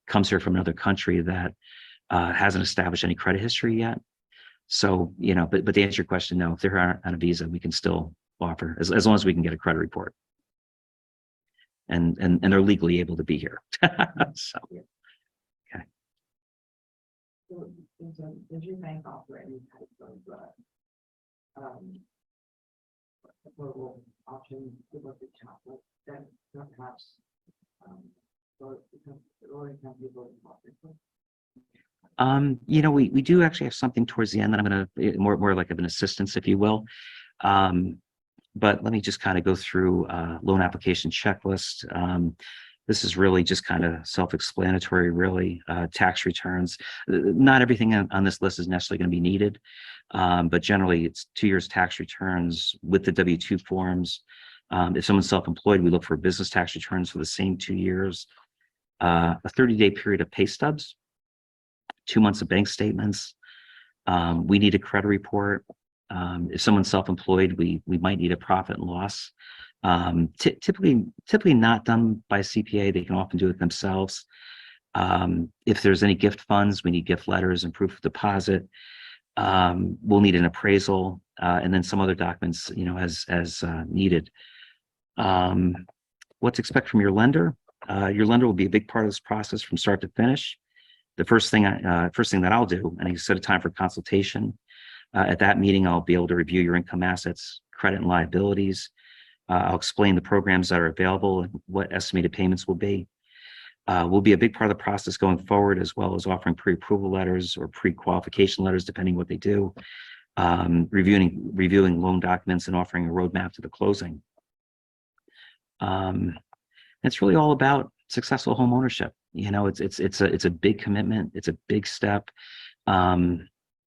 comes here from another country that hasn't established any credit history yet. So but to answer your question, no, if they're on a visa, we can still offer as long as we can get a credit report, and they're legally able to be here. So okay. So, does your bank offer any type of affordable option to look at chapel that perhaps lower income people offer? We do actually have something towards the end that I'm going to more like of an assistance, if you will. But let me just kind of go through loan application checklist. This is really just kind of self-explanatory, really. Tax returns. Not everything on this list is necessarily going to be needed, but generally it's 2 years tax returns with the W-2 forms. If someone's self-employed, we look for business tax returns for the same 2 years. A 30-day period of pay stubs. 2 months of bank statements. We need a credit report. If someone's self-employed, we might need a profit and loss. Typically not done by a CPA. They can often do it themselves. If there's any gift funds, we need gift letters and proof of deposit. We'll need an appraisal, and then some other documents, as needed. What to expect from your lender? Your lender will be a big part of this process from start to finish. The first thing that I'll do, and I set a time for consultation. At that meeting, I'll be able to review your income assets, credit and liabilities. I'll explain the programs that are available and what estimated payments will be. Will be a big part of the process going forward, as well as offering pre-approval letters or pre-qualification letters, depending what they do. Reviewing loan documents and offering a roadmap to the closing. It's really all about successful home ownership. It's a big commitment. It's a big step.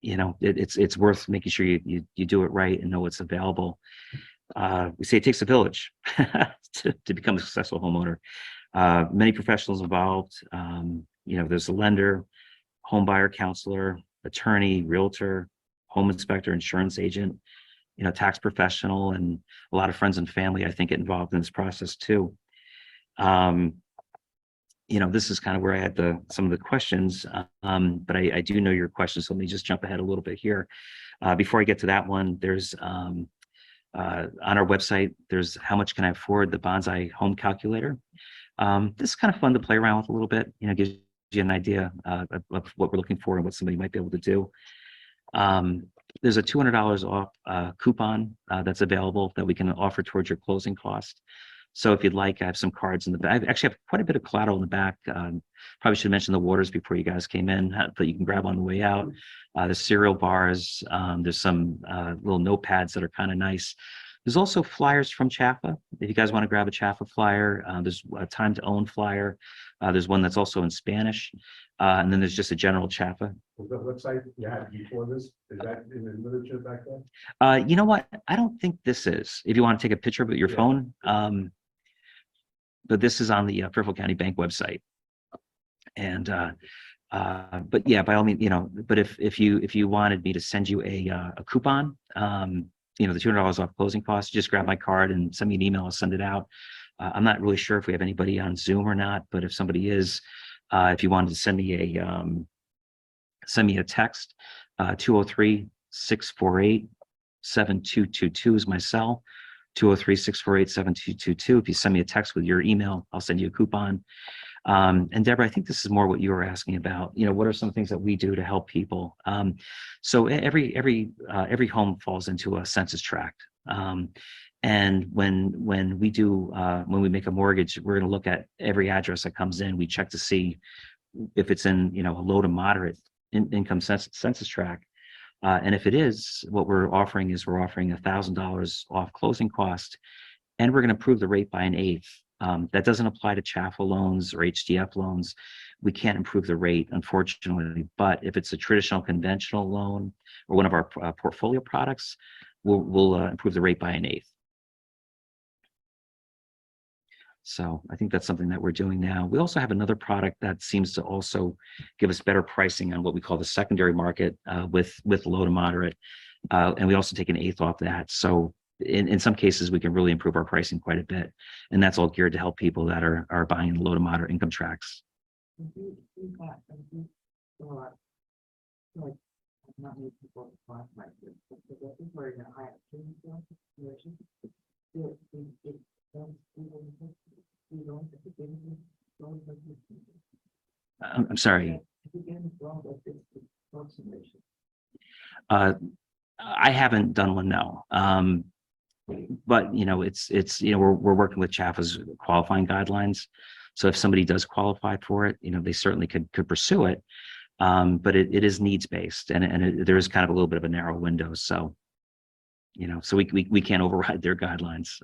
It's worth making sure you do it right and know what's available. We say it takes a village to become a successful homeowner. Many professionals involved. There's a lender, home buyer counselor, attorney, realtor, home inspector, insurance agent, tax professional, and a lot of friends and family, I think, get involved in this process too. this is kind of where I had some of the questions, but I do know your questions, so let me just jump ahead a little bit here. Before I get to that one, there's on our website, there's how much can I afford, the Bonsai home calculator. This is kind of fun to play around with a little bit, gives you an idea of what we're looking for and what somebody might be able to do. There's a $200 off coupon that's available that we can offer towards your closing cost. So if you'd like, I have some cards in the back. I actually have quite a bit of collateral in the back. Probably should mention the waters before you guys came in, but you can grab on the way out. There's cereal bars. There's some little notepads that are kind of nice. There's also flyers from CHFA. If you guys want to grab a CHFA flyer, there's a time to own flyer. There's one that's also in Spanish. And then there's just a general CHFA. The website you had before this, is that in the literature back there? You know what? I don't think this is. If you want to take a picture with your phone, but this is on the Fairfield County Bank website. And but yeah, by all means, but if you wanted me to send you a coupon, the $200 off closing costs, just grab my card and send me an email. I'll send it out. I'm not really sure if we have anybody on Zoom or not, but if somebody is, if you wanted to send me a text, 203-648-7222 is my cell. 203-648-7222. If you send me a text with your email, I'll send you a coupon. And Deborah, I think this is more what you were asking about. What are some things that we do to help people? So every home falls into a census tract. And when we make a mortgage, we're going to look at every address that comes in. We check to see if it's in a low to moderate income census tract. And if it is, what we're offering is $1,000 off closing cost, and we're going to improve the rate by 1/8. That doesn't apply to CHFA loans or HDF loans. We can't improve the rate, unfortunately. But if it's a traditional conventional loan or one of our portfolio products, we'll improve the rate by 1/8. So I think that's something that we're doing now. We also have another product that seems to also give us better pricing on what we call the secondary market with low to moderate. And we also take 1/8 off that. So in some cases, we can really improve our pricing quite a bit. And that's all geared to help people that are buying low to moderate income tracts. Not many people apply like this, but this is where you're higher. I'm sorry. I haven't done one, no. But it's we're working with CHFA's qualifying guidelines. So if somebody does qualify for it, they certainly could pursue it. But it is needs based, and there is kind of a little bit of a narrow window. So so we can't override their guidelines.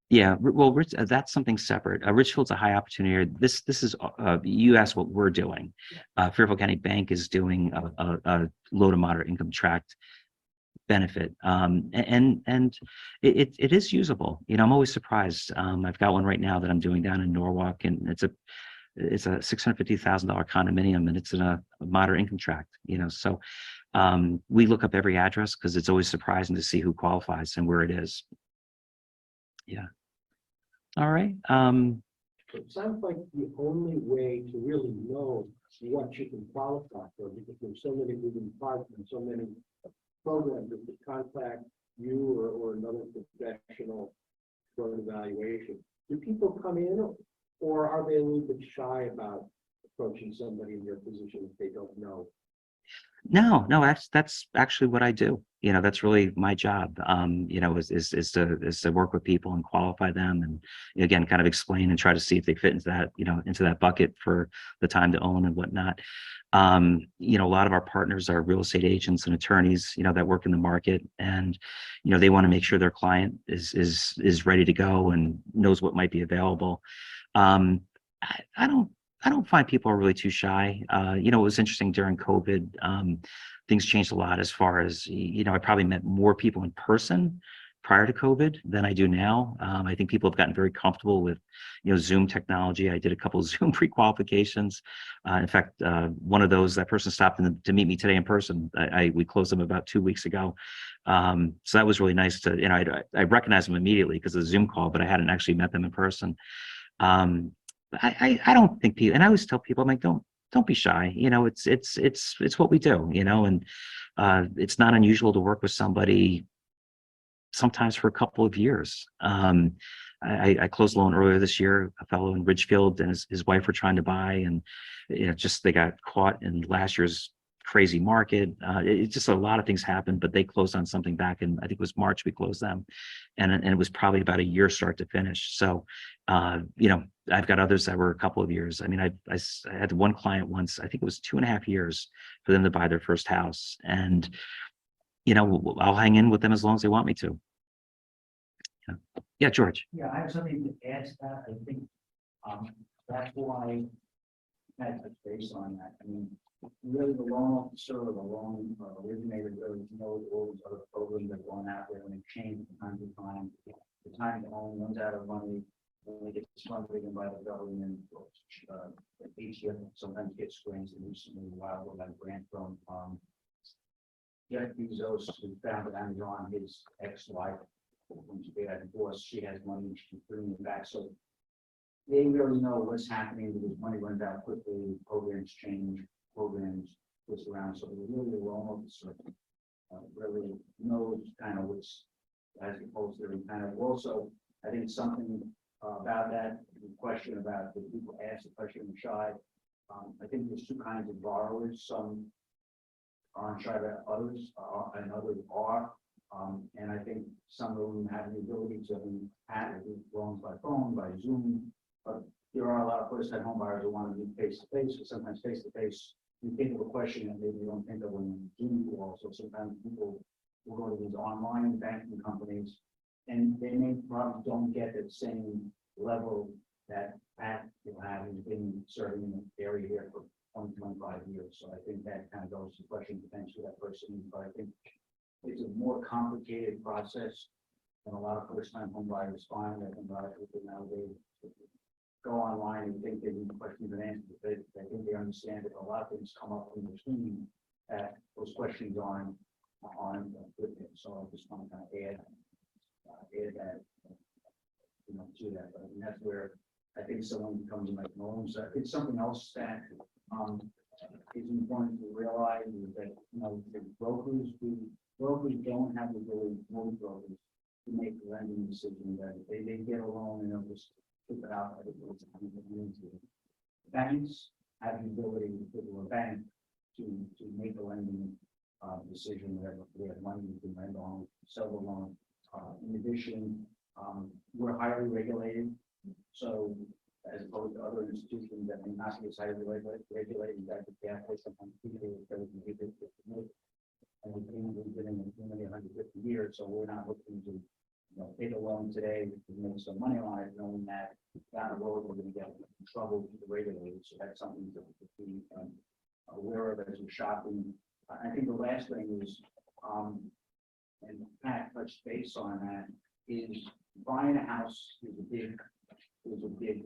Yeah, well, that's something separate. Ridgefield's a high opportunity area. This is you asked what we're doing. Fairfield County Bank is doing a low to moderate income tract benefit, and it is usable. I'm always surprised. I've got one right now that I'm doing down in Norwalk, and it's a $650,000 condominium, and it's in a moderate income tract. So we look up every address because it's always surprising to see who qualifies and where it is. Yeah. All right. It sounds like the only way to really know what you can qualify for, because there's so many moving parts and so many programs, is to contact you or another professional for an evaluation. Do people come in, or are they a little bit shy about approaching somebody in your position if they don't know? No, that's actually what I do. That's really my job. Is to work with people and qualify them, and again, kind of explain and try to see if they fit into that, into that bucket for the time to own and whatnot. A lot of our partners are real estate agents and attorneys, that work in the market, and they want to make sure their client is ready to go and knows what might be available. I don't find people are really too shy. It was interesting during COVID. Things changed a lot as far as, I probably met more people in person prior to COVID than I do now. I think people have gotten very comfortable with, Zoom technology. I did a couple of Zoom pre-qualifications. In fact, one of those, that person stopped to meet me today in person. We closed them about 2 weeks ago. So that was really nice to, I recognized them immediately because of the Zoom call, but I hadn't actually met them in person. I don't think people, and I always tell people, I'm like, don't be shy. It's what we do, and it's not unusual to work with somebody sometimes for a couple of years. I closed a loan earlier this year, a fellow in Ridgefield and his wife were trying to buy, and they got caught in last year's crazy market. It's just a lot of things happened, but they closed on something back in, I think it was March, we closed them. And it was probably about a year start to finish. So, I've got others that were a couple of years. I mean, I had one client once, I think it was 2.5 years for them to buy their first house. And, I'll hang in with them as long as they want me to. Yeah, George. Yeah, I have something to add to that. I think that's why I had touch base on that. I mean, really the loan officer or the loan originator really knows all these other programs that are going out there and they change from time to time. The time to own runs out of money, when they get funded by the government, HF sometimes gets grants, and recently a while ago got a grant from Jeff Bezos, who founded Amazon, his ex-wife. When she got divorced, she has money, she can bring it back. So they really know what's happening because money runs out quickly, programs change, programs twist around. So really the loan officer really knows kind of what's, as opposed to kind of also, I think something about that the question about the people ask the question and shy. I think there's two kinds of borrowers. Some aren't shy about others, and others are. And I think some of them have the ability to have loans by phone, by Zoom, but there are a lot of first-time home buyers who want to be face-to-face, but sometimes face-to-face, you think of a question and maybe you don't think of when Zoom call. So sometimes people will go to these online banking companies and they may probably don't get the same level that Pat will have, who's been serving in the area here for 25 years. So I think that kind of goes to the question potentially that person, but I think it's a more complicated process than a lot of first-time home buyers find. I think a lot of people nowadays go online and think they need questions and answers. They think they understand that a lot of things come up in between that those questions aren't good. So I just want to kind of add that, to that. But I mean, that's where I think someone becomes like loans. It's something else that is important to realize is that the brokers don't have the ability, most brokers, to make the lending decision that they get a loan and they'll just keep it out. Banks have the ability to go to a bank to make a lending decision where they have money you can lend on, sell the loan. In addition, we're highly regulated, so as opposed to other institutions that may not be as highly regulated, you got to be careful. Sometimes people and we've been in the community 150 years, so we're not looking to take a loan today to make some money on it, knowing that down the road we're going to get in trouble with the regulators. So that's something to be aware of as you're shopping. I think the last thing is, and Pat touched base on that, is buying a house is a big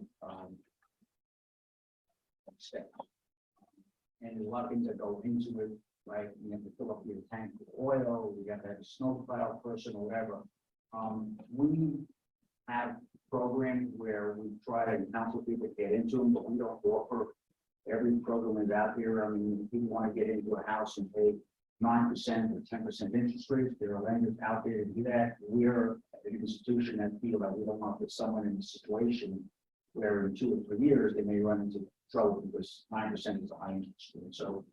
step. And there's a lot of things that go into it, right? You have to fill up your tank with oil, you got to have a snowplow person or whatever. We have programs where we try to counsel people to get into them, but we don't offer every program is out there. I mean, if you want to get into a house and pay 9% or 10% interest rates, there are lenders out there to do that. We're an institution that feel that we don't want to put someone in a situation where in 2 or 3 years they may run into trouble because 9% is a high interest rate. So,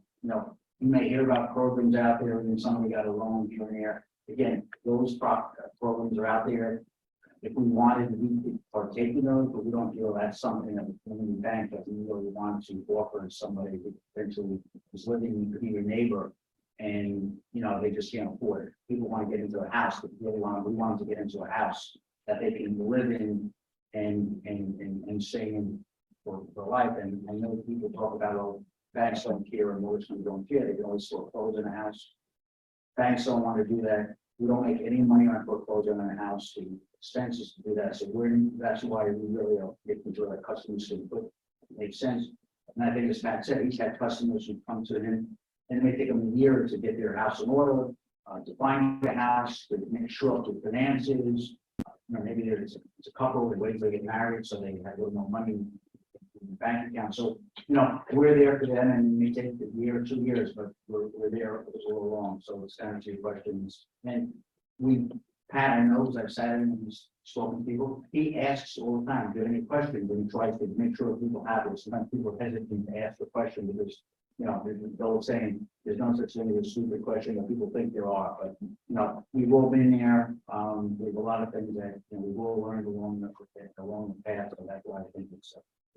you may hear about programs out there and then somebody got a loan here and there. Again, those programs are out there. If we wanted, we could partake in those, but we don't feel that's something that the community bank that we really want to offer to somebody who potentially is living, could be your neighbor, and they just can't afford it. People want to get into a house, but we want to get into a house that they can live in and stay in for life. And I know people talk about, banks don't care and mortgage companies don't care. They can always foreclose in a house. Banks don't want to do that. We don't make any money on foreclosure on a house, the expenses to do that, so that's why we really are making sure that customers can put, makes sense. And I think as Matt said, he's had customers who come to him, and it may take them a year to get their house in order, to find the house, to make sure of the finances. Maybe it's a couple that wait till they get married, so they have a little more money in the bank account. So, we're there for them, and it may take a year or 2 years, but we're there all along. So it's kind of two questions. And Pat, I know, I've sat in and spoken to people, he asks all the time, do you have any questions? And he tries to make sure people have it. Sometimes people hesitate to ask the question because, there's the old saying, there's no such thing as a stupid question that people think there are, but, we've all been there. There's a lot of things that, we've all learned along the path, so that's why I think it's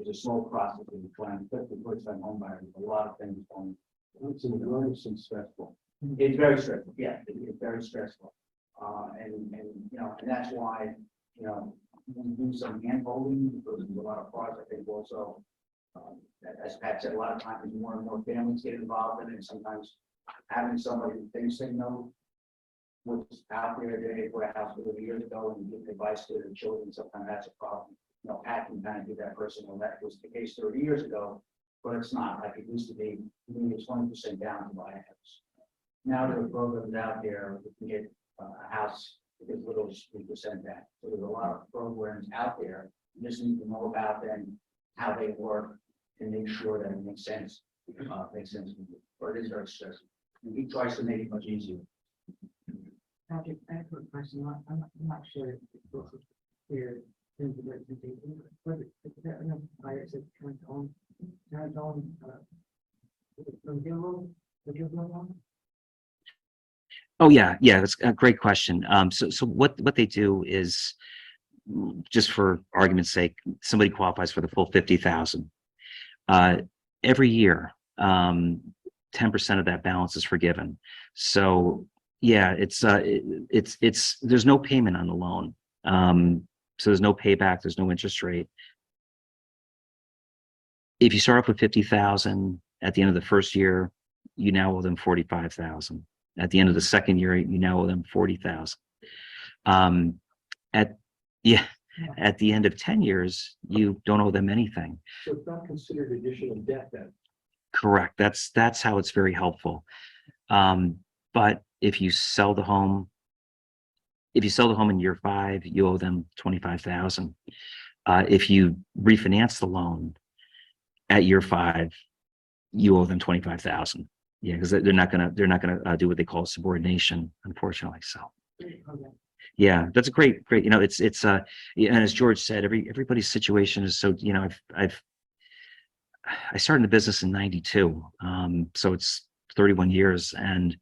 a slow process of trying to put the first-time home buyer. There's a lot of things going. It's enormous and stressful. It's very stressful, yeah, it's very stressful. And that's why, we do some hand holding because there's a lot of parts. I think also, as Pat said, a lot of times more and more families get involved in it. And sometimes having somebody who thinks they know what's out there, they bought a house years ago and give advice to their children, sometimes that's a problem. Pat can kind of give that person, well, that was the case 30 years ago, but it's not like it used to be. Maybe it's 20% down to buy a house. Now there are programs out there that can get a house as little as 3% back. So there's a lot of programs out there. You just need to know about them, how they work, and make sure that it makes sense. Makes sense. But it is very stressful. And he tries to make it much easier. Patrick, I have a question. I'm not sure if this is clear. In the but is there enough buyers that current own, from zero, would you go on? Oh yeah, that's a great question. So what they do is, just for argument's sake, somebody qualifies for the full 50,000. Every year, 10% of that balance is forgiven. So yeah, it's there's no payment on the loan. So there's no payback, there's no interest rate. If you start off with 50,000, at the end of the first year, you now owe them 45,000. At the end of the second year, you now owe them 40,000. At the end of 10 years, you don't owe them anything. So it's not considered additional debt then? Correct. That's how it's very helpful. But if you sell the home, in year 5, you owe them 25,000. If you refinance the loan at year 5, you owe them 25,000. Yeah, because they're not gonna do what they call subordination, unfortunately. So, yeah, that's a great. It's and as George said, everybody's situation is so. I started in the business in '92, so it's 31 years, and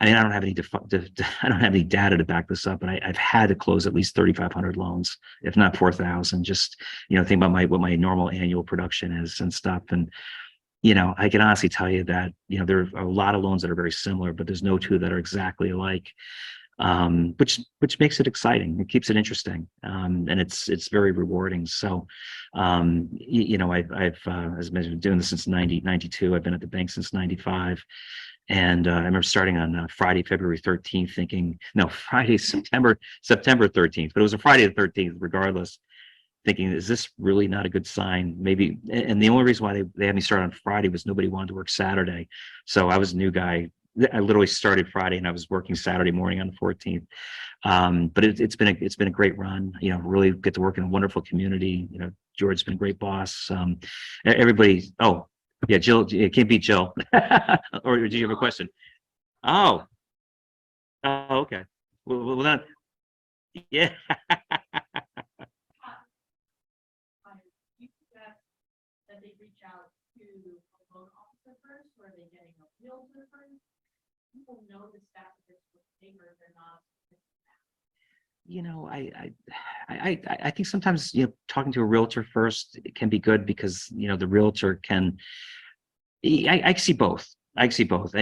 I mean I don't have any data to back this up, but I've had to close at least 3,500 loans, if not 4,000. Just think about what my normal annual production is and stuff, and. I can honestly tell you that, there are a lot of loans that are very similar, but there's no two that are exactly alike, which makes it exciting. It keeps it interesting. And it's very rewarding. So, I've, as I mentioned, doing this since 92. I've been at the bank since 95. And I remember starting on Friday, February 13th, thinking, no, Friday, September 13th, but it was a Friday the 13th, regardless. Thinking, is this really not a good sign? Maybe, and the only reason why they had me start on Friday was nobody wanted to work Saturday. So I was a new guy. I literally started Friday and I was working Saturday morning on the 14th. But it's been a great run. Really get to work in a wonderful community. George's been a great boss. Everybody. Oh, yeah, Jill. It can't beat Jill. Or did you have a question? Oh, okay. Well, then, yeah. That they reach out to a loan officer first, or are they getting a realtor first? People know the staff of this paper, they're not. I think sometimes talking to a realtor first can be good because the realtor can. I see both. I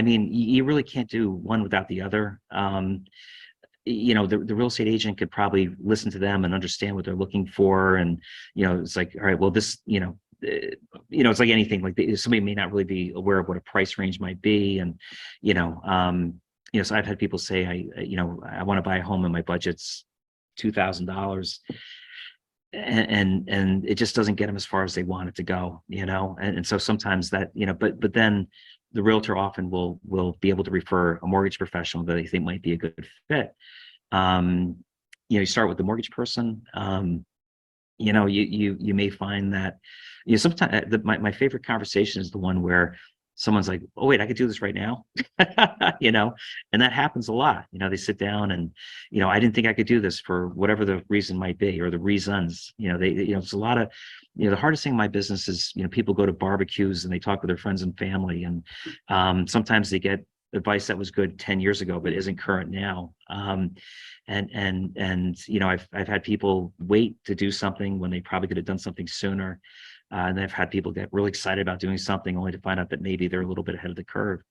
mean, you really can't do one without the other. The real estate agent could probably listen to them and understand what they're looking for, and it's like, all right, well, this it's like anything. Like somebody may not really be aware of what a price range might be, and So I've had people say, I want to buy a home and my budget's $2,000. And it just doesn't get them as far as they want it to go, and so sometimes that, but then the realtor often will be able to refer a mortgage professional that they think might be a good fit. You start with the mortgage person. You may find that, sometimes my favorite conversation is the one where someone's like, oh wait, I could do this right now. And that happens a lot. They sit down and, I didn't think I could do this for whatever the reason might be, or the reasons. It's a lot of, the hardest thing in my business is, people go to barbecues and they talk with their friends and family, and sometimes they get advice that was good 10 years ago but isn't current now. I've had people wait to do something when they probably could have done something sooner. And I've had people get really excited about doing something only to find out that maybe they're a little bit ahead of the curve.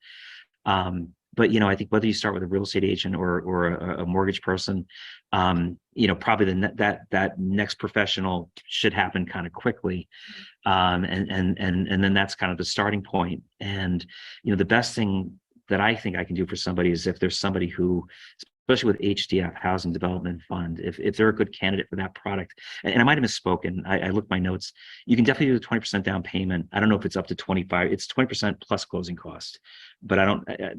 But I think whether you start with a real estate agent or a mortgage person, probably that next professional should happen kind of quickly. And then that's kind of the starting point. And the best thing that I think I can do for somebody is if there's somebody who, especially with HDF, Housing Development Fund, if they're a good candidate for that product. And I might have misspoken. I looked my notes. You can definitely do the 20% down payment. I don't know if it's up to 25. It's 20% plus closing cost. But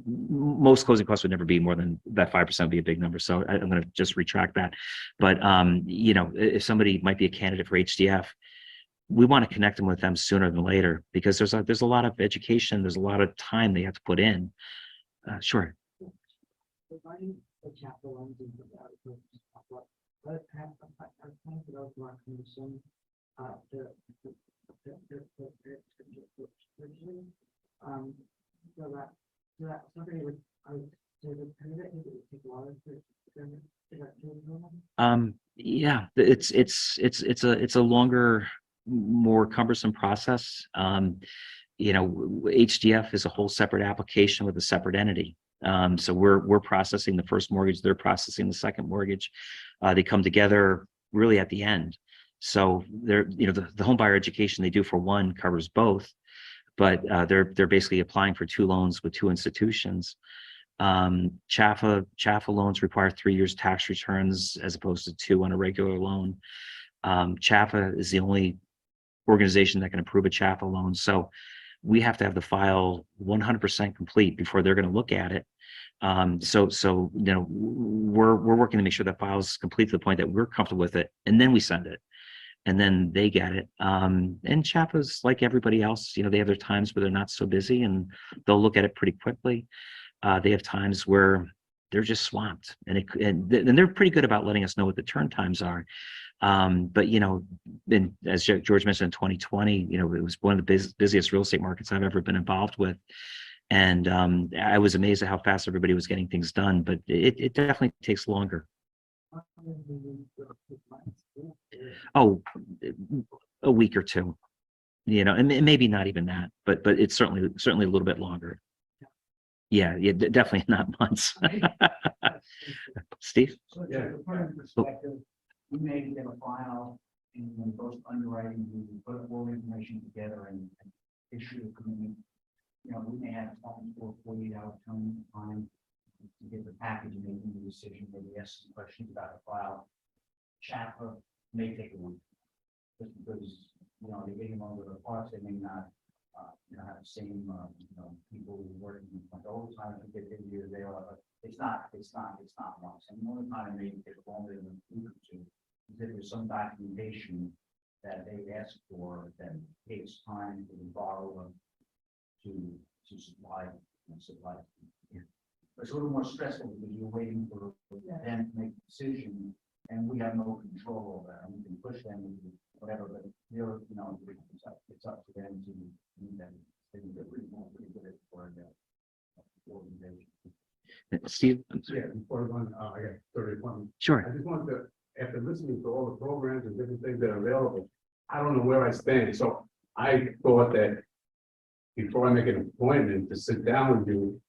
most closing costs would never be more than that. 5% would be a big number. So I'm going to just retract that. But, if somebody might be a candidate for HDF, we want to connect them with them sooner than later, because there's a lot of education. There's a lot of time they have to put in. Sure. Regarding the chapter ones and what have for those who are concerned, so that somebody would, take water Yeah, it's a longer, more cumbersome process. HDF is a whole separate application with a separate entity. So we're processing the first mortgage, they're processing the second mortgage. They come together really at the end. So they're, the home buyer education they do for one covers both, but they're basically applying for two loans with two institutions. CHFA loans require 3 years tax returns as opposed to 2 on a regular loan. CHFA is the only organization that can approve a CHFA loan. So we have to have the file 100% complete before they're going to look at it. So we're working to make sure that file is complete to the point that we're comfortable with it, and then we send it, and then they get it. And CHFA's like everybody else, they have their times where they're not so busy, and they'll look at it pretty quickly. They have times where they're just swamped, and they're pretty good about letting us know what the turn times are. But as George mentioned, in 2020, it was one of the busiest real estate markets I've ever been involved with. And I was amazed at how fast everybody was getting things done, but it definitely takes longer. Oh, a week or two, and maybe not even that, but it's certainly a little bit longer. Yeah, definitely not months. Steve? So from a perspective, we may get a file, and when it goes to underwriting, we put all the information together and issue a commitment. We may have 24, 48-hour time to get the package and making the decision, maybe ask some questions about the file. CHFA may take a week, just because, they're getting under the parts, they may not, have the same, people working all the time to get in here, they are, but it's not once. And the only time it may take longer than a week or two, is if there's some documentation that they ask for that takes time for the borrower to supply. Yeah. It's a little more stressful because you're waiting for them to make a decision, and we have no control over that. We can push them, whatever, but it's up to them to meet them. They're pretty good at for the organization. Steve? Yeah, before I got 31. Sure. I just wanted to, after listening to all the programs and different things that are available, I don't know where I stand. So I thought that before I make an appointment to sit down with you,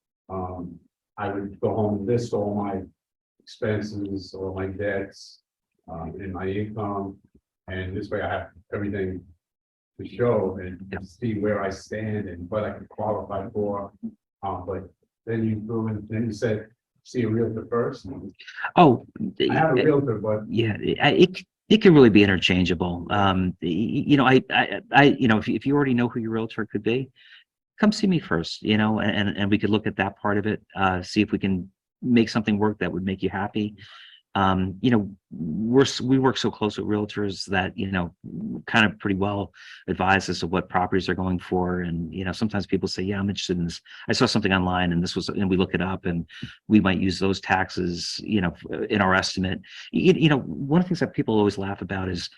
I would go home and list all my expenses, all my debts, and my income. And this way I have everything to show and see where I stand and what I can qualify for. But then you said see a realtor first? Oh, I have a realtor, but yeah, it can really be interchangeable. If you already know who your realtor could be, come see me first, and we could look at that part of it, see if we can make something work that would make you happy. We work so close with realtors that, kind of pretty well advise us of what properties they're going for. And, sometimes people say, yeah, I'm interested in this. I saw something online and and we look it up and we might use those taxes, in our estimate. One of the things that people always laugh about is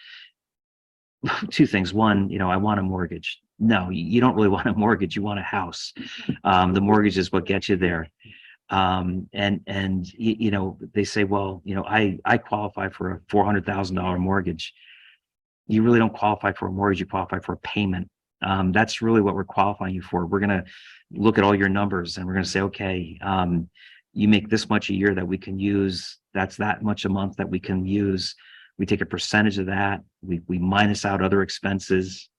two things. One, I want a mortgage. No, you don't really want a mortgage. You want a house. The mortgage is what gets you there. They say, well, I qualify for a $400,000 mortgage. You really don't qualify for a mortgage, you qualify for a payment. That's really what we're qualifying you for. We're going to look at all your numbers and we're going to say, okay, you make this much a year that we can use. That's that much a month that we can use. We take a percentage of that. We minus out other expenses.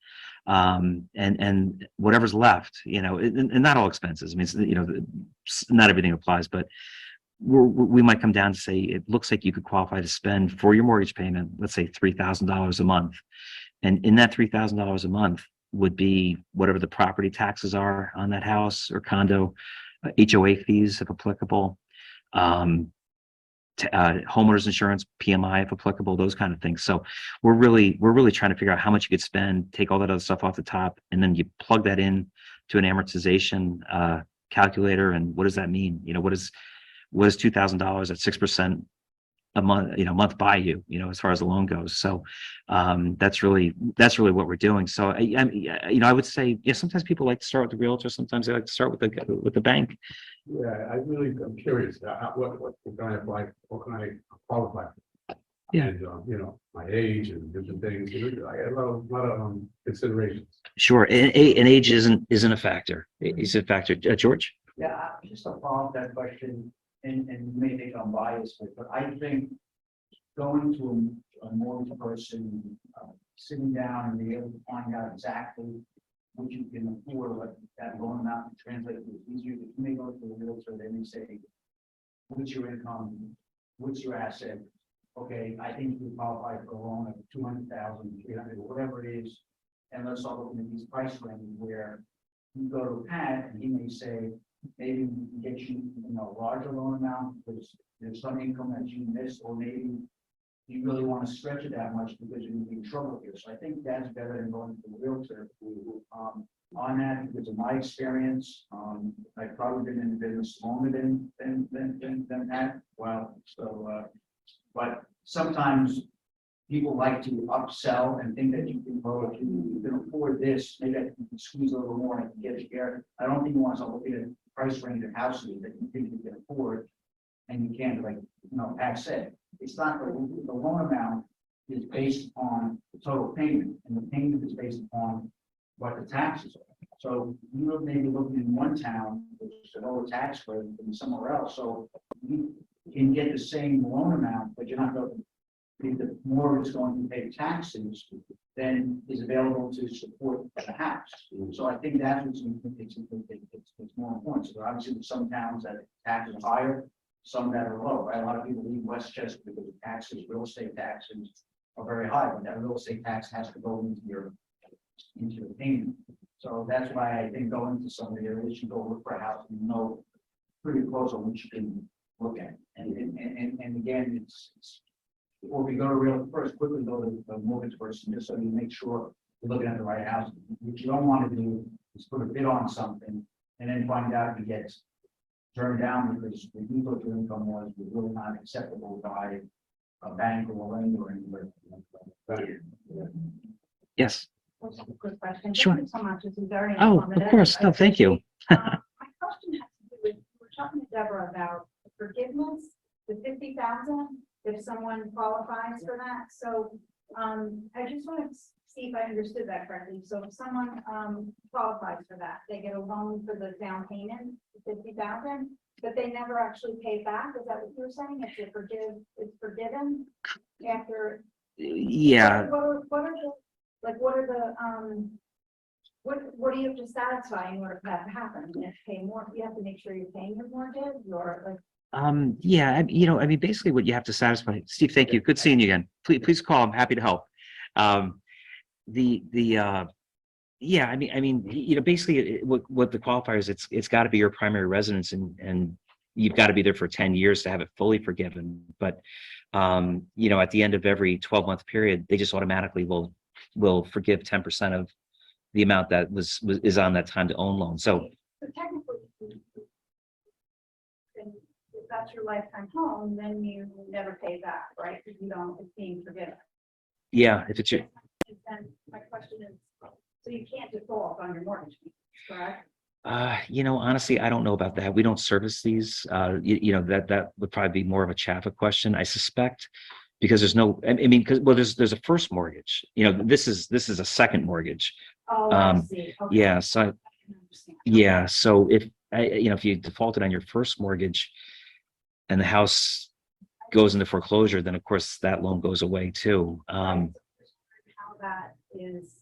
And whatever's left, and not all expenses. I mean, not everything applies, but we might come down to say, it looks like you could qualify to spend for your mortgage payment, let's say $3,000 a month. And in that $3,000 a month would be whatever the property taxes are on that house or condo, HOA fees if applicable, homeowners insurance, PMI if applicable, those kind of things. So we're really trying to figure out how much you could spend, take all that other stuff off the top, and then you plug that in to an amortization calculator. And what does that mean? What is $2,000 at 6% a month buy you, as far as the loan goes. So that's really what we're doing. So I would say, yeah, sometimes people like to start with the realtor, sometimes they like to start with the bank. yeah, I'm curious, what can I apply, what can I qualify for? Yeah. And, my age and different things, I got a lot of considerations. Sure, and age isn't a factor. It's a factor. George? Yeah, just to follow up that question, and you may think I'm biased, but I think going to a mortgage person, sitting down and being able to find out exactly what you can afford, what that loan amount to translate to is easier. If you may go to a realtor, they may say, what's your income? What's your asset? Okay, I think you qualify for a loan of 200,000, 300, whatever it is. And let's start looking at these price ranges where you go to Pat and he may say, maybe we can get you, a larger loan amount because there's some income that you miss, or maybe you really want to stretch it that much because you're going to be in trouble here. So I think that's better than going to the realtor. On that, because of my experience, I've probably been in the business longer than that. Well, so, but sometimes people like to upsell and think that you can, well, if you can afford this, maybe I can squeeze a little more and I can get you there. I don't think you want to look at a price range of houses that you think you can afford and you can't, like, Pat said, it's not the loan amount is based on the total payment, and the payment is based upon what the taxes are. So you may be looking in one town, which is a lower tax rate than somewhere else. So you can get the same loan amount, but you're not going to, if the mortgage is going to pay taxes, then is available to support the house. So I think that's what's it's more important. So obviously there's some towns that taxes are higher, some that are low, right? A lot of people leave Westchester because the taxes, real estate taxes are very high, but that real estate tax has to go into your payment. So that's why I think going to somebody, they should go look for a house and know pretty close on what you can look at. And again, it's or we go to real first, quickly go to the mortgage person just so you make sure you're looking at the right house. What you don't want to do is put a bid on something and then find out if it gets turned down because the legal income was really not acceptable by a bank or a lender or anywhere. Yes. Just a quick question. Sure. Thank you so much. This is very Oh, informative. of course. No, thank you. My question has to do with, we're talking to Deborah about forgiveness, the 50,000, if someone qualifies for that. So I just want to see if I understood that correctly. So if someone qualifies for that, they get a loan for the down payment, 50,000, but they never actually pay back. Is that what you're saying? If they it's forgiven after. Yeah. What do you have to satisfy in order for that to happen? You have to pay more. You have to make sure you're paying your mortgage, or like Yeah, I mean, basically what you have to satisfy, Steve, thank you. Good seeing you again. Please call. I'm happy to help. Yeah, basically what the qualifiers, it's got to be your primary residence and you've got to be there for 10 years to have it fully forgiven. But, at the end of every 12-month period, they just automatically will forgive 10% of the amount that is on that time to own loan. So So technically, if that's your lifetime home, then you never pay back, right? Because you don't, it's being forgiven. yeah, if it's your, And my question is, so you can't default on your mortgage, correct? honestly, I don't know about that. We don't service these. That would probably be more of a CHFA question, I suspect, because there's no, because there's a first mortgage. This is a second mortgage. Oh, I Um, see. Okay. Yeah, so I can understand. yeah, so if you defaulted on your first mortgage and the house goes into foreclosure, then of course that loan goes away too. Right. How that is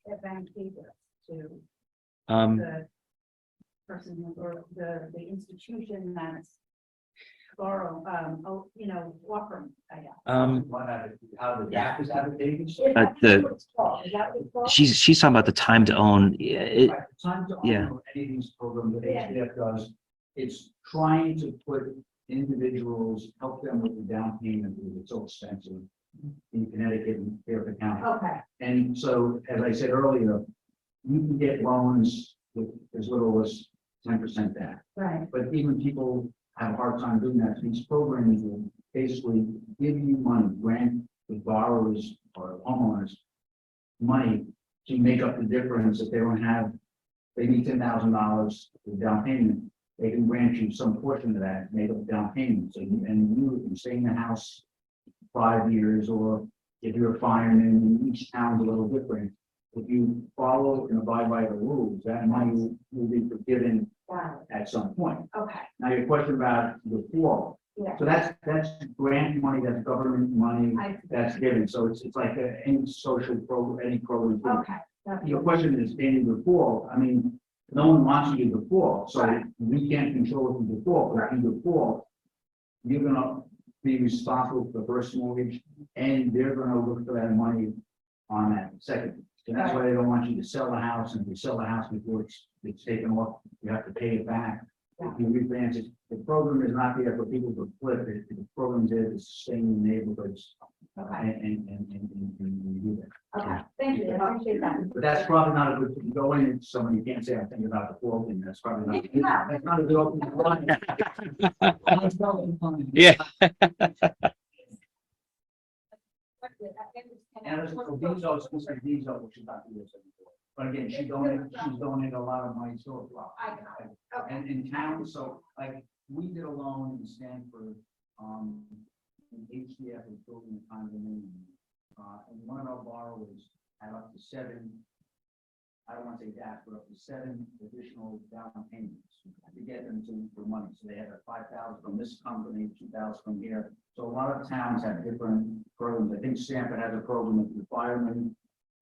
advantageous to the person or the institution that's offering, I guess. How the gap is advantageous. Is that what it's called? Is that what it's called? She's talking about the time to own. Right, time to yeah. own any of these programs that Yeah. HDF does, it's trying to put individuals, help them with the down payment because it's so expensive in Connecticut and Fairfield County. Okay, And so, as I said earlier, you can get loans with as little as 10% down. right. But even people have a hard time doing that. These programs will basically give you money, grant the borrowers or homeowners money to make up the difference. If they don't have, they need $10,000 for down payment, they can grant you some portion of that, make up the down payment. So you can stay in the house 5 years, or if you're a fireman, each town's a little different. If you follow and abide by the rules, that money will be forgiven Wow. at some point. Okay, Now, your question about the floor. yeah. So that's grant money, that's government money that's given. So it's like any social program, any program. Okay. That's Your question is, can you default? I mean, no one wants you to default, so Right. we can't control if you default. But if you default, you're gonna be responsible for the first mortgage, and they're gonna look for that money on that second. So that's why they don't want you to sell the house, and if you sell the house before it's taken off, you have to pay it back. If you refinance it, the program is not there for people to flip it. The program is there to sustain the neighborhoods Okay, and do that. okay. Thank you. I appreciate that. But that's probably not a good, you go in and someone, you can't say, I'm thinking about the floating, that's probably not, that's not a good open line. Yeah. And there's these are specific, these are what she's not doing this before. But again, she's donated a lot of money to a lot. I got it. Okay. And in town, so like, we did a loan in Stanford, in HDF was building a condominium. And one of our borrowers had up to 7, I don't want to say that, but up to 7 additional down payments to get them for money. So they had a 5,000 from this company, 2,000 from here. So a lot of towns have different programs. I think Stanford has a program with the firemen,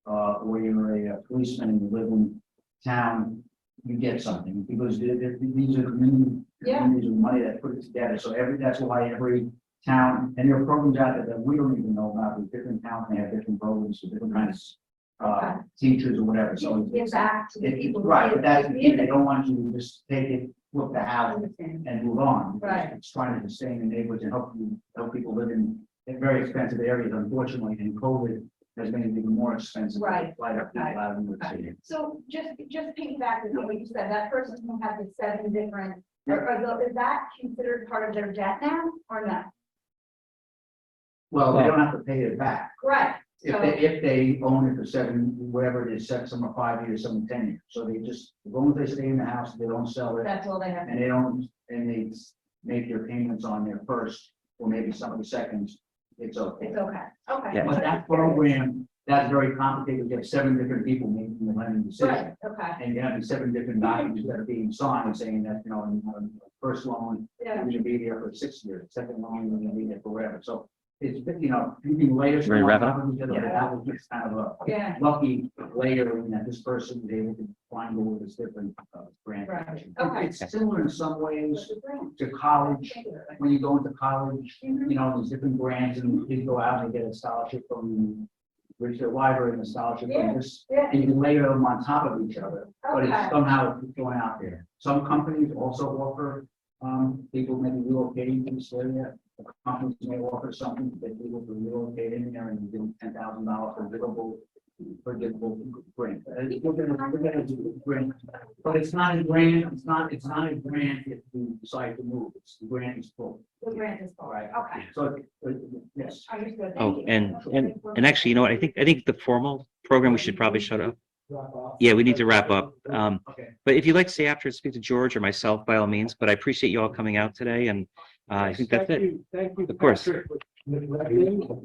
or you're a policeman and you live in town, you get something because these are communities of money that put it together. So that's why every town, and there are programs out there that we don't even know about. With different towns, they have different programs for different kinds of teachers or whatever. So Give back to the people. who right, live but that's in the the key. They community. don't want you to just take it, flip the I house understand. and move on. Because Right. It's trying to sustain the neighborhoods and help people live in very expensive areas, unfortunately, and COVID has made it even more expensive. to Right. fly up people out of New York Okay. City. So just piggyback on what you said, that person who had the 7 different, is that considered part of their debt now or no? Well, they don't have to pay it back. Correct. So, If they own it for 7, whatever it is, some are 5 years, some are 10 years. So they just, as long as they stay in the house, they don't sell it, that's all they have. and they make their payments on their first, or maybe some of the seconds, it's okay. It's okay. Okay. Yeah. But that program, that's very complicated. You have 7 different people making the lending decision. Right, okay. And you have the 7 different documents that are being signed saying that, in first loan, Yeah. you're gonna be there for 6 years, second loan, you're gonna be there forever. So it's, you know, you can layer. Ready to wrap it up? That was just kind of a Yeah. lucky layer in that this person was able to find all this different grant. Right. Okay. It's similar in some ways to college. When you go into college, you know, there's different grants and you go out and get a scholarship from Ridgefield Library and a scholarship Yeah. from this. Yeah. And you can layer them on top of each other, but it's Okay. somehow going out there. Some companies also offer, people maybe relocating to this area. The companies may offer something that people can relocate in there and give them $10,000 for difficult grant. We're gonna do the grant, but it's not a grant, it's not a grant if you decide to move. It's the grant is full. The grant is full. Right. Okay. So, yes. Understood. Thank Oh, you. and actually, you know what? I think the formal program, we should probably shut up. Yeah, we need to wrap up. Okay. But if you'd like to stay after and speak to George or myself, by all means, but I appreciate you all coming out today, and I think that's it. Thank you. Of course. Patrick, with McRedmond.